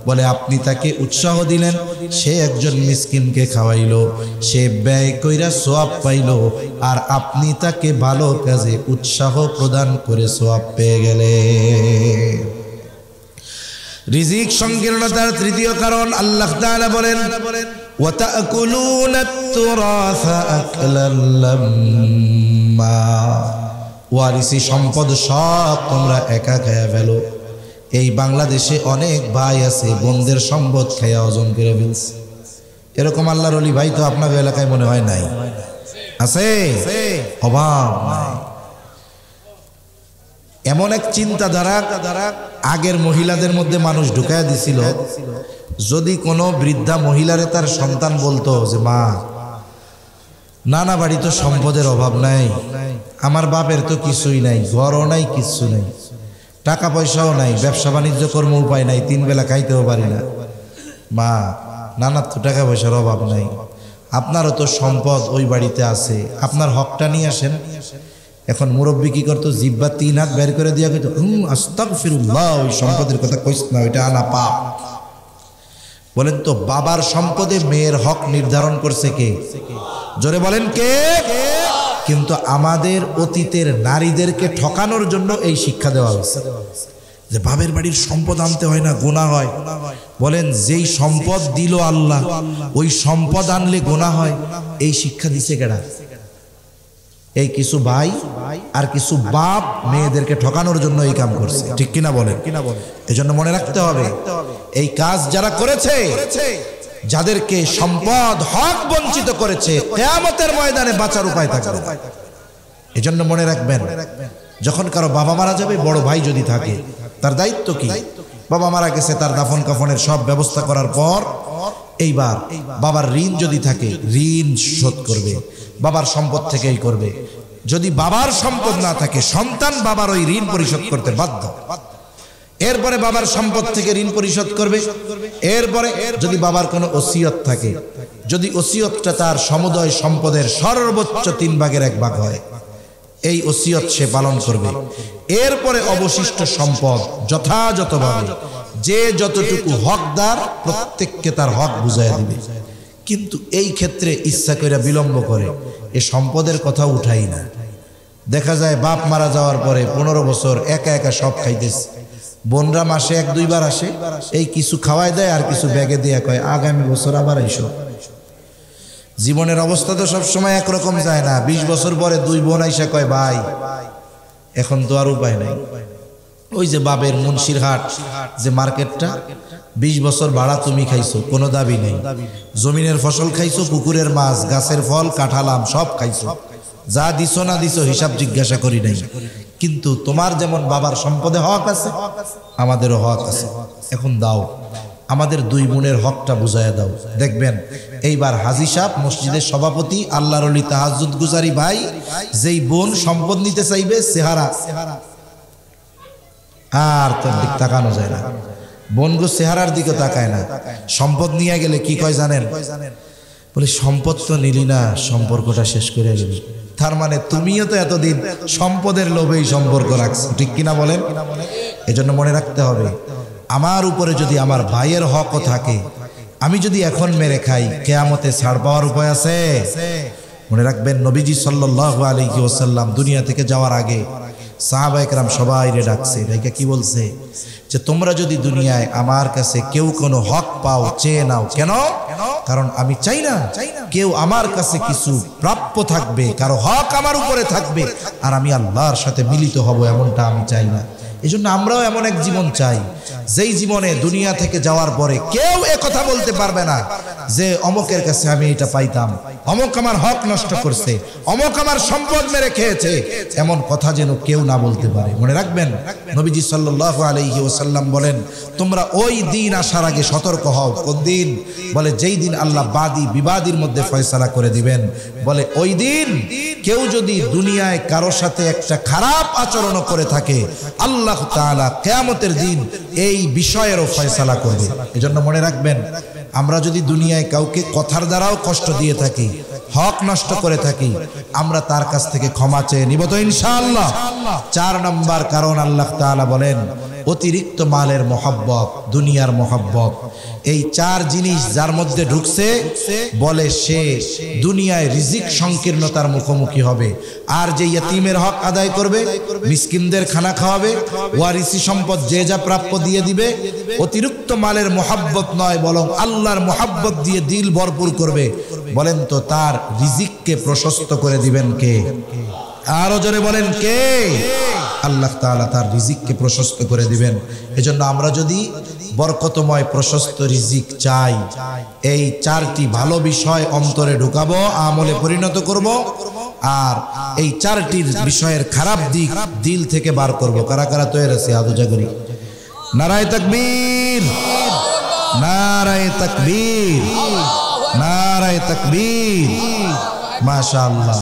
বলে আপনি তাকে উৎসাহ দিলেন, সে একজন মিসকিনকে খাওয়াইলো, সে ব্যয় কইরা সওয়াব পাইলো, আর আপনি তাকে ভালো কাজে উৎসাহ প্রদান করে সওয়াব পেয়ে গেলে। রিজিক সংকীর্ণতার তৃতীয় কারণ আল্লাহ তাআলা বলেন, ওয়া তাকুলুনা তুরাসা আকলাল লাম্মা, ওয়ারিসি সম্পদ সব তোমরা একা খেয়ে ফেলো। এই বাংলাদেশে অনেক ভাই আছে বোনদের সম্পদ খেয়ে অর্জন করে ফেলছে। এরকম আল্লাহর ওলি ভাই তো আপনার এলাকায় মনে হয় নাই? আছে, অভাব নাই। এমন এক চিন্তাধারা আগের মহিলাদের মধ্যে মানুষ ঢুকাইয়া দিছিল, যদি কোনো বৃদ্ধা মহিলারে তার সন্তান বলতো যে মা, নানা বাড়ি তো সম্পদের অভাব নাই, আমার বাপের তো কিছুই নাই, ঘরও নাই, কিচ্ছু নাই, টাকা পয়সাও নাই, ব্যবসা বাণিজ্য কর্ম উপায় নাই, 3 বেলা খাইতেও পারি না, মা নানার তো টাকা পয়সার অভাব নাই, আপনারও তো সম্পদ ওই বাড়িতে আছে, আপনার হকটা নিয়ে আসেন। এখন মুরব্বী কি করতো, জিব্বা 3 হাত বের করে দিয়া কইতো, আস্তাগফিরুল্লাহ, ওই সম্পদের কথা কইস না, ওইটা আনা পাপ। বলেন তো বাবার সম্পদে মেয়ের হক নির্ধারণ করছে কে? জোরে বলেন কে? কিন্তু আমাদের অতীতের নারীদেরকে ঠকানোর জন্য এই শিক্ষা দেওয়া হয়েছে যে বাবের বাড়ির সম্পদ আনতে হয় না, গুনাহ হয়। বলেন যেই সম্পদ দিল আল্লাহ, ওই সম্পদ আনলে গুনাহ হয়, এই শিক্ষা দিছে কেডা? এই কিছু ভাই আর কিছু বাপ মেয়েদেরকে ঠকানোর জন্য এই কাম করছে, ঠিক কিনা বলেন? এজন্য মনে রাখতে হবে, এই কাজ যারা করেছে, যাদেরকে সম্পদ হক বঞ্চিত করেছে, কিয়ামতের ময়দানে বাঁচার উপায় থাকবে না। এজন্য মনে রাখবেন, যখন কারো বাবা মারা যাবে, বড় ভাই যদি থাকে, তার দায়িত্ব কি? বাবা মারা গেছে, তার দাফন কাফনের সব ব্যবস্থা করার পর এইবার বাবার ঋণ যদি থাকে, ঋণ শোধ করবে, বাবার সম্পদ থেকেই করবে। যদি বাবার সম্পদ না থাকে, সন্তান বাবার ওই ঋণ পরিশোধ করতে বাধ্য। এরপরে বাবার সম্পদ থেকে ঋণ পরিশোধ করবে। এরপরে যদি বাবার কোনো ওসিয়ত থাকে, যদি ওসিয়তটা তার সমুদয় সম্পদের সর্বোচ্চ 3 ভাগের 1 ভাগ হয়, এই ওসিয়ত সে পালন করবে। এরপরে অবশিষ্ট সম্পদ যথাযথভাবে যে যতটুকু হকদার, প্রত্যেককে তার হক বুঝাইয়া দিবে। কিন্তু এই ক্ষেত্রে ইচ্ছা করে বিলম্ব করে, এ সম্পদের কথা উঠাই না। দেখা যায় বাপ মারা যাওয়ার পরে 15 বছর একা একা সব খাইতেছে, বোনরা মাসে 1-2 বার আসে, এই কিছু খাওয়াই দেয় আর কিছু ব্যাগে দিয়ে কয় আগামী বছর আবার আইসো। জীবনের অবস্থা তো সবসময় একরকম যায় না। 20 বছর পরে 2 বোন আইসা কয় ভাই এখন তো আর উপায় নাই। ওই যে বাবের মুন্সিরহাট যে মার্কেটটা, 20 বছর ভাড়া তুমি খাইছো, কোনো দাবি নেই, জমিনের ফসল খাইছো, পুকুরের মাছ, গাছের ফল, কাঁঠাল আম সব খাইছো, যা দিছো না দিছো হিসাব জিজ্ঞাসা করি নাই। কিন্তু তোমার যেমন বাবার সম্পদে হক আছে, আমাদেরও হক আছে, এখন দাও, আমাদের 2 বোনের হকটা বুঝাইয়া দাও। দেখবেন এইবার হাজী সাহেব, মসজিদের সভাপতি, আল্লাহর ওলি, তাহাজ্জুদ গুজারি ভাই, যেই বোন সম্পদ নিতে চাইবে, চেহারা আর তোর দিক তাকানো যায় না, বোনগো চেহারার দিকে তাকায় না। সম্পদ নিয়ে গেলে কি কয় জানেন? বলে সম্পদ তো নিলি না, সম্পর্কটা শেষ করে গেলি। তার মানে তুমিও তো এতদিন সম্পদের লোভেই সম্পর্ক রাখছো, ঠিক কিনা বলেন? এজন্য মনে রাখতে হবে, আমার উপরে যদি আমার ভাইয়ের হকও থাকে, আমি যদি এখন মেরে খাই, কিয়ামতে ছাড় পাওয়ার উপায় আছে? মনে রাখবেন, নবীজি সাল্লাল্লাহু আলাইহি ওয়াসাল্লাম দুনিয়া থেকে যাওয়ার আগে সাহাবায়ে কেরাম সবাই রে ডাকছে, ডাইকা কি বলছে? যে তোমরা যদি দুনিয়ায় আমার কাছে কেউ কোনো হক পাও, চেয়ে নাও। কেন? কারণ আমি চাই না কেউ আমার কাছে কিছু প্রাপ্য থাকবে, কারো হক আমার উপরে থাকবে আর আমি আল্লাহর সাথে মিলিত হব, এমনটা আমি চাই না। এই জন্য আমরাও এমন এক জীবন চাই যেই জীবনে দুনিয়া থেকে যাওয়ার পরে কেউ কথা বলতে পারবে না যে অমকের কাছে আমি এটা পাইতাম, অমক আমার হক নষ্ট করছে, অমক আমার সম্পদ মেরে খেয়েছে, এমন কথা যেন কেউ না বলতে পারে। মনে রাখবেন, নবীজি সাল্লাল্লাহু আলাইহি ওয়াসাল্লাম বলেন, তোমরা ওই দিন আসার আগে সতর্ক হও। কোন দিন? বলে যেই দিন আল্লাহ বাদী বিবাদীর মধ্যে ফয়সালা করে দিবেন। বলে ওই দিন কেউ যদি দুনিয়ায় কারোর সাথে একটা খারাপ আচরণ করে থাকে, আল্লাহ তাআলা কিয়ামতের দিন এই বিষয়েরও ফয়সালা করবে। এজন্য মনে রাখবেন, আমরা যদি দুনিয়ায় কাউকে কথার দ্বারাও কষ্ট দিয়ে থাকি, হক নষ্ট করে থাকি, আমরা তার কাছ থেকে ক্ষমা চেয়ে নিব তো ইনশাআল্লাহ। 4 নম্বর কারণ আল্লাহ তাআলা বলেন অতিরিক্ত মালের মহব্বত, দুনিয়ার মহব্বত। এই 4 জিনিস যার মধ্যে ঢুকছে, বলে সে দুনিয়ায় রিজিক সংকীর্ণতার মুখোমুখি হবে। আর যে ইয়তিমের হক আদায় করবে, মিসকিনদের খানা খাওয়াবে, ওয়ারিসি সম্পদ যে যা প্রাপ্য দিয়ে দিবে, অতিরিক্ত মালের মহব্বত নয় বরং আল্লাহর মহব্বত দিয়ে দিল ভরপুর করবে, বলেন তো তার রিজিককে প্রশস্ত করে দিবেন কে? আরো জোরে বলেন কে? আল্লাহ তাআলা তার রিজিককে প্রশস্ত করে দিবেন। এজন্য আমরা যদি বরকতময় প্রশস্ত রিজিক চাই, এই 4টি ভালো বিষয় অন্তরে ঢুকাবো, আমলে পরিণত করব, আর এই 4টির বিষয়ের খারাপ দিক দিল থেকে বার করব। কারা কারা তৈরি আছে? আদু জাগরি। নারায়ে তাকবীর, নারায়ে তাকবীর, নারায়ে তাকবীর। মাশাআল্লাহ।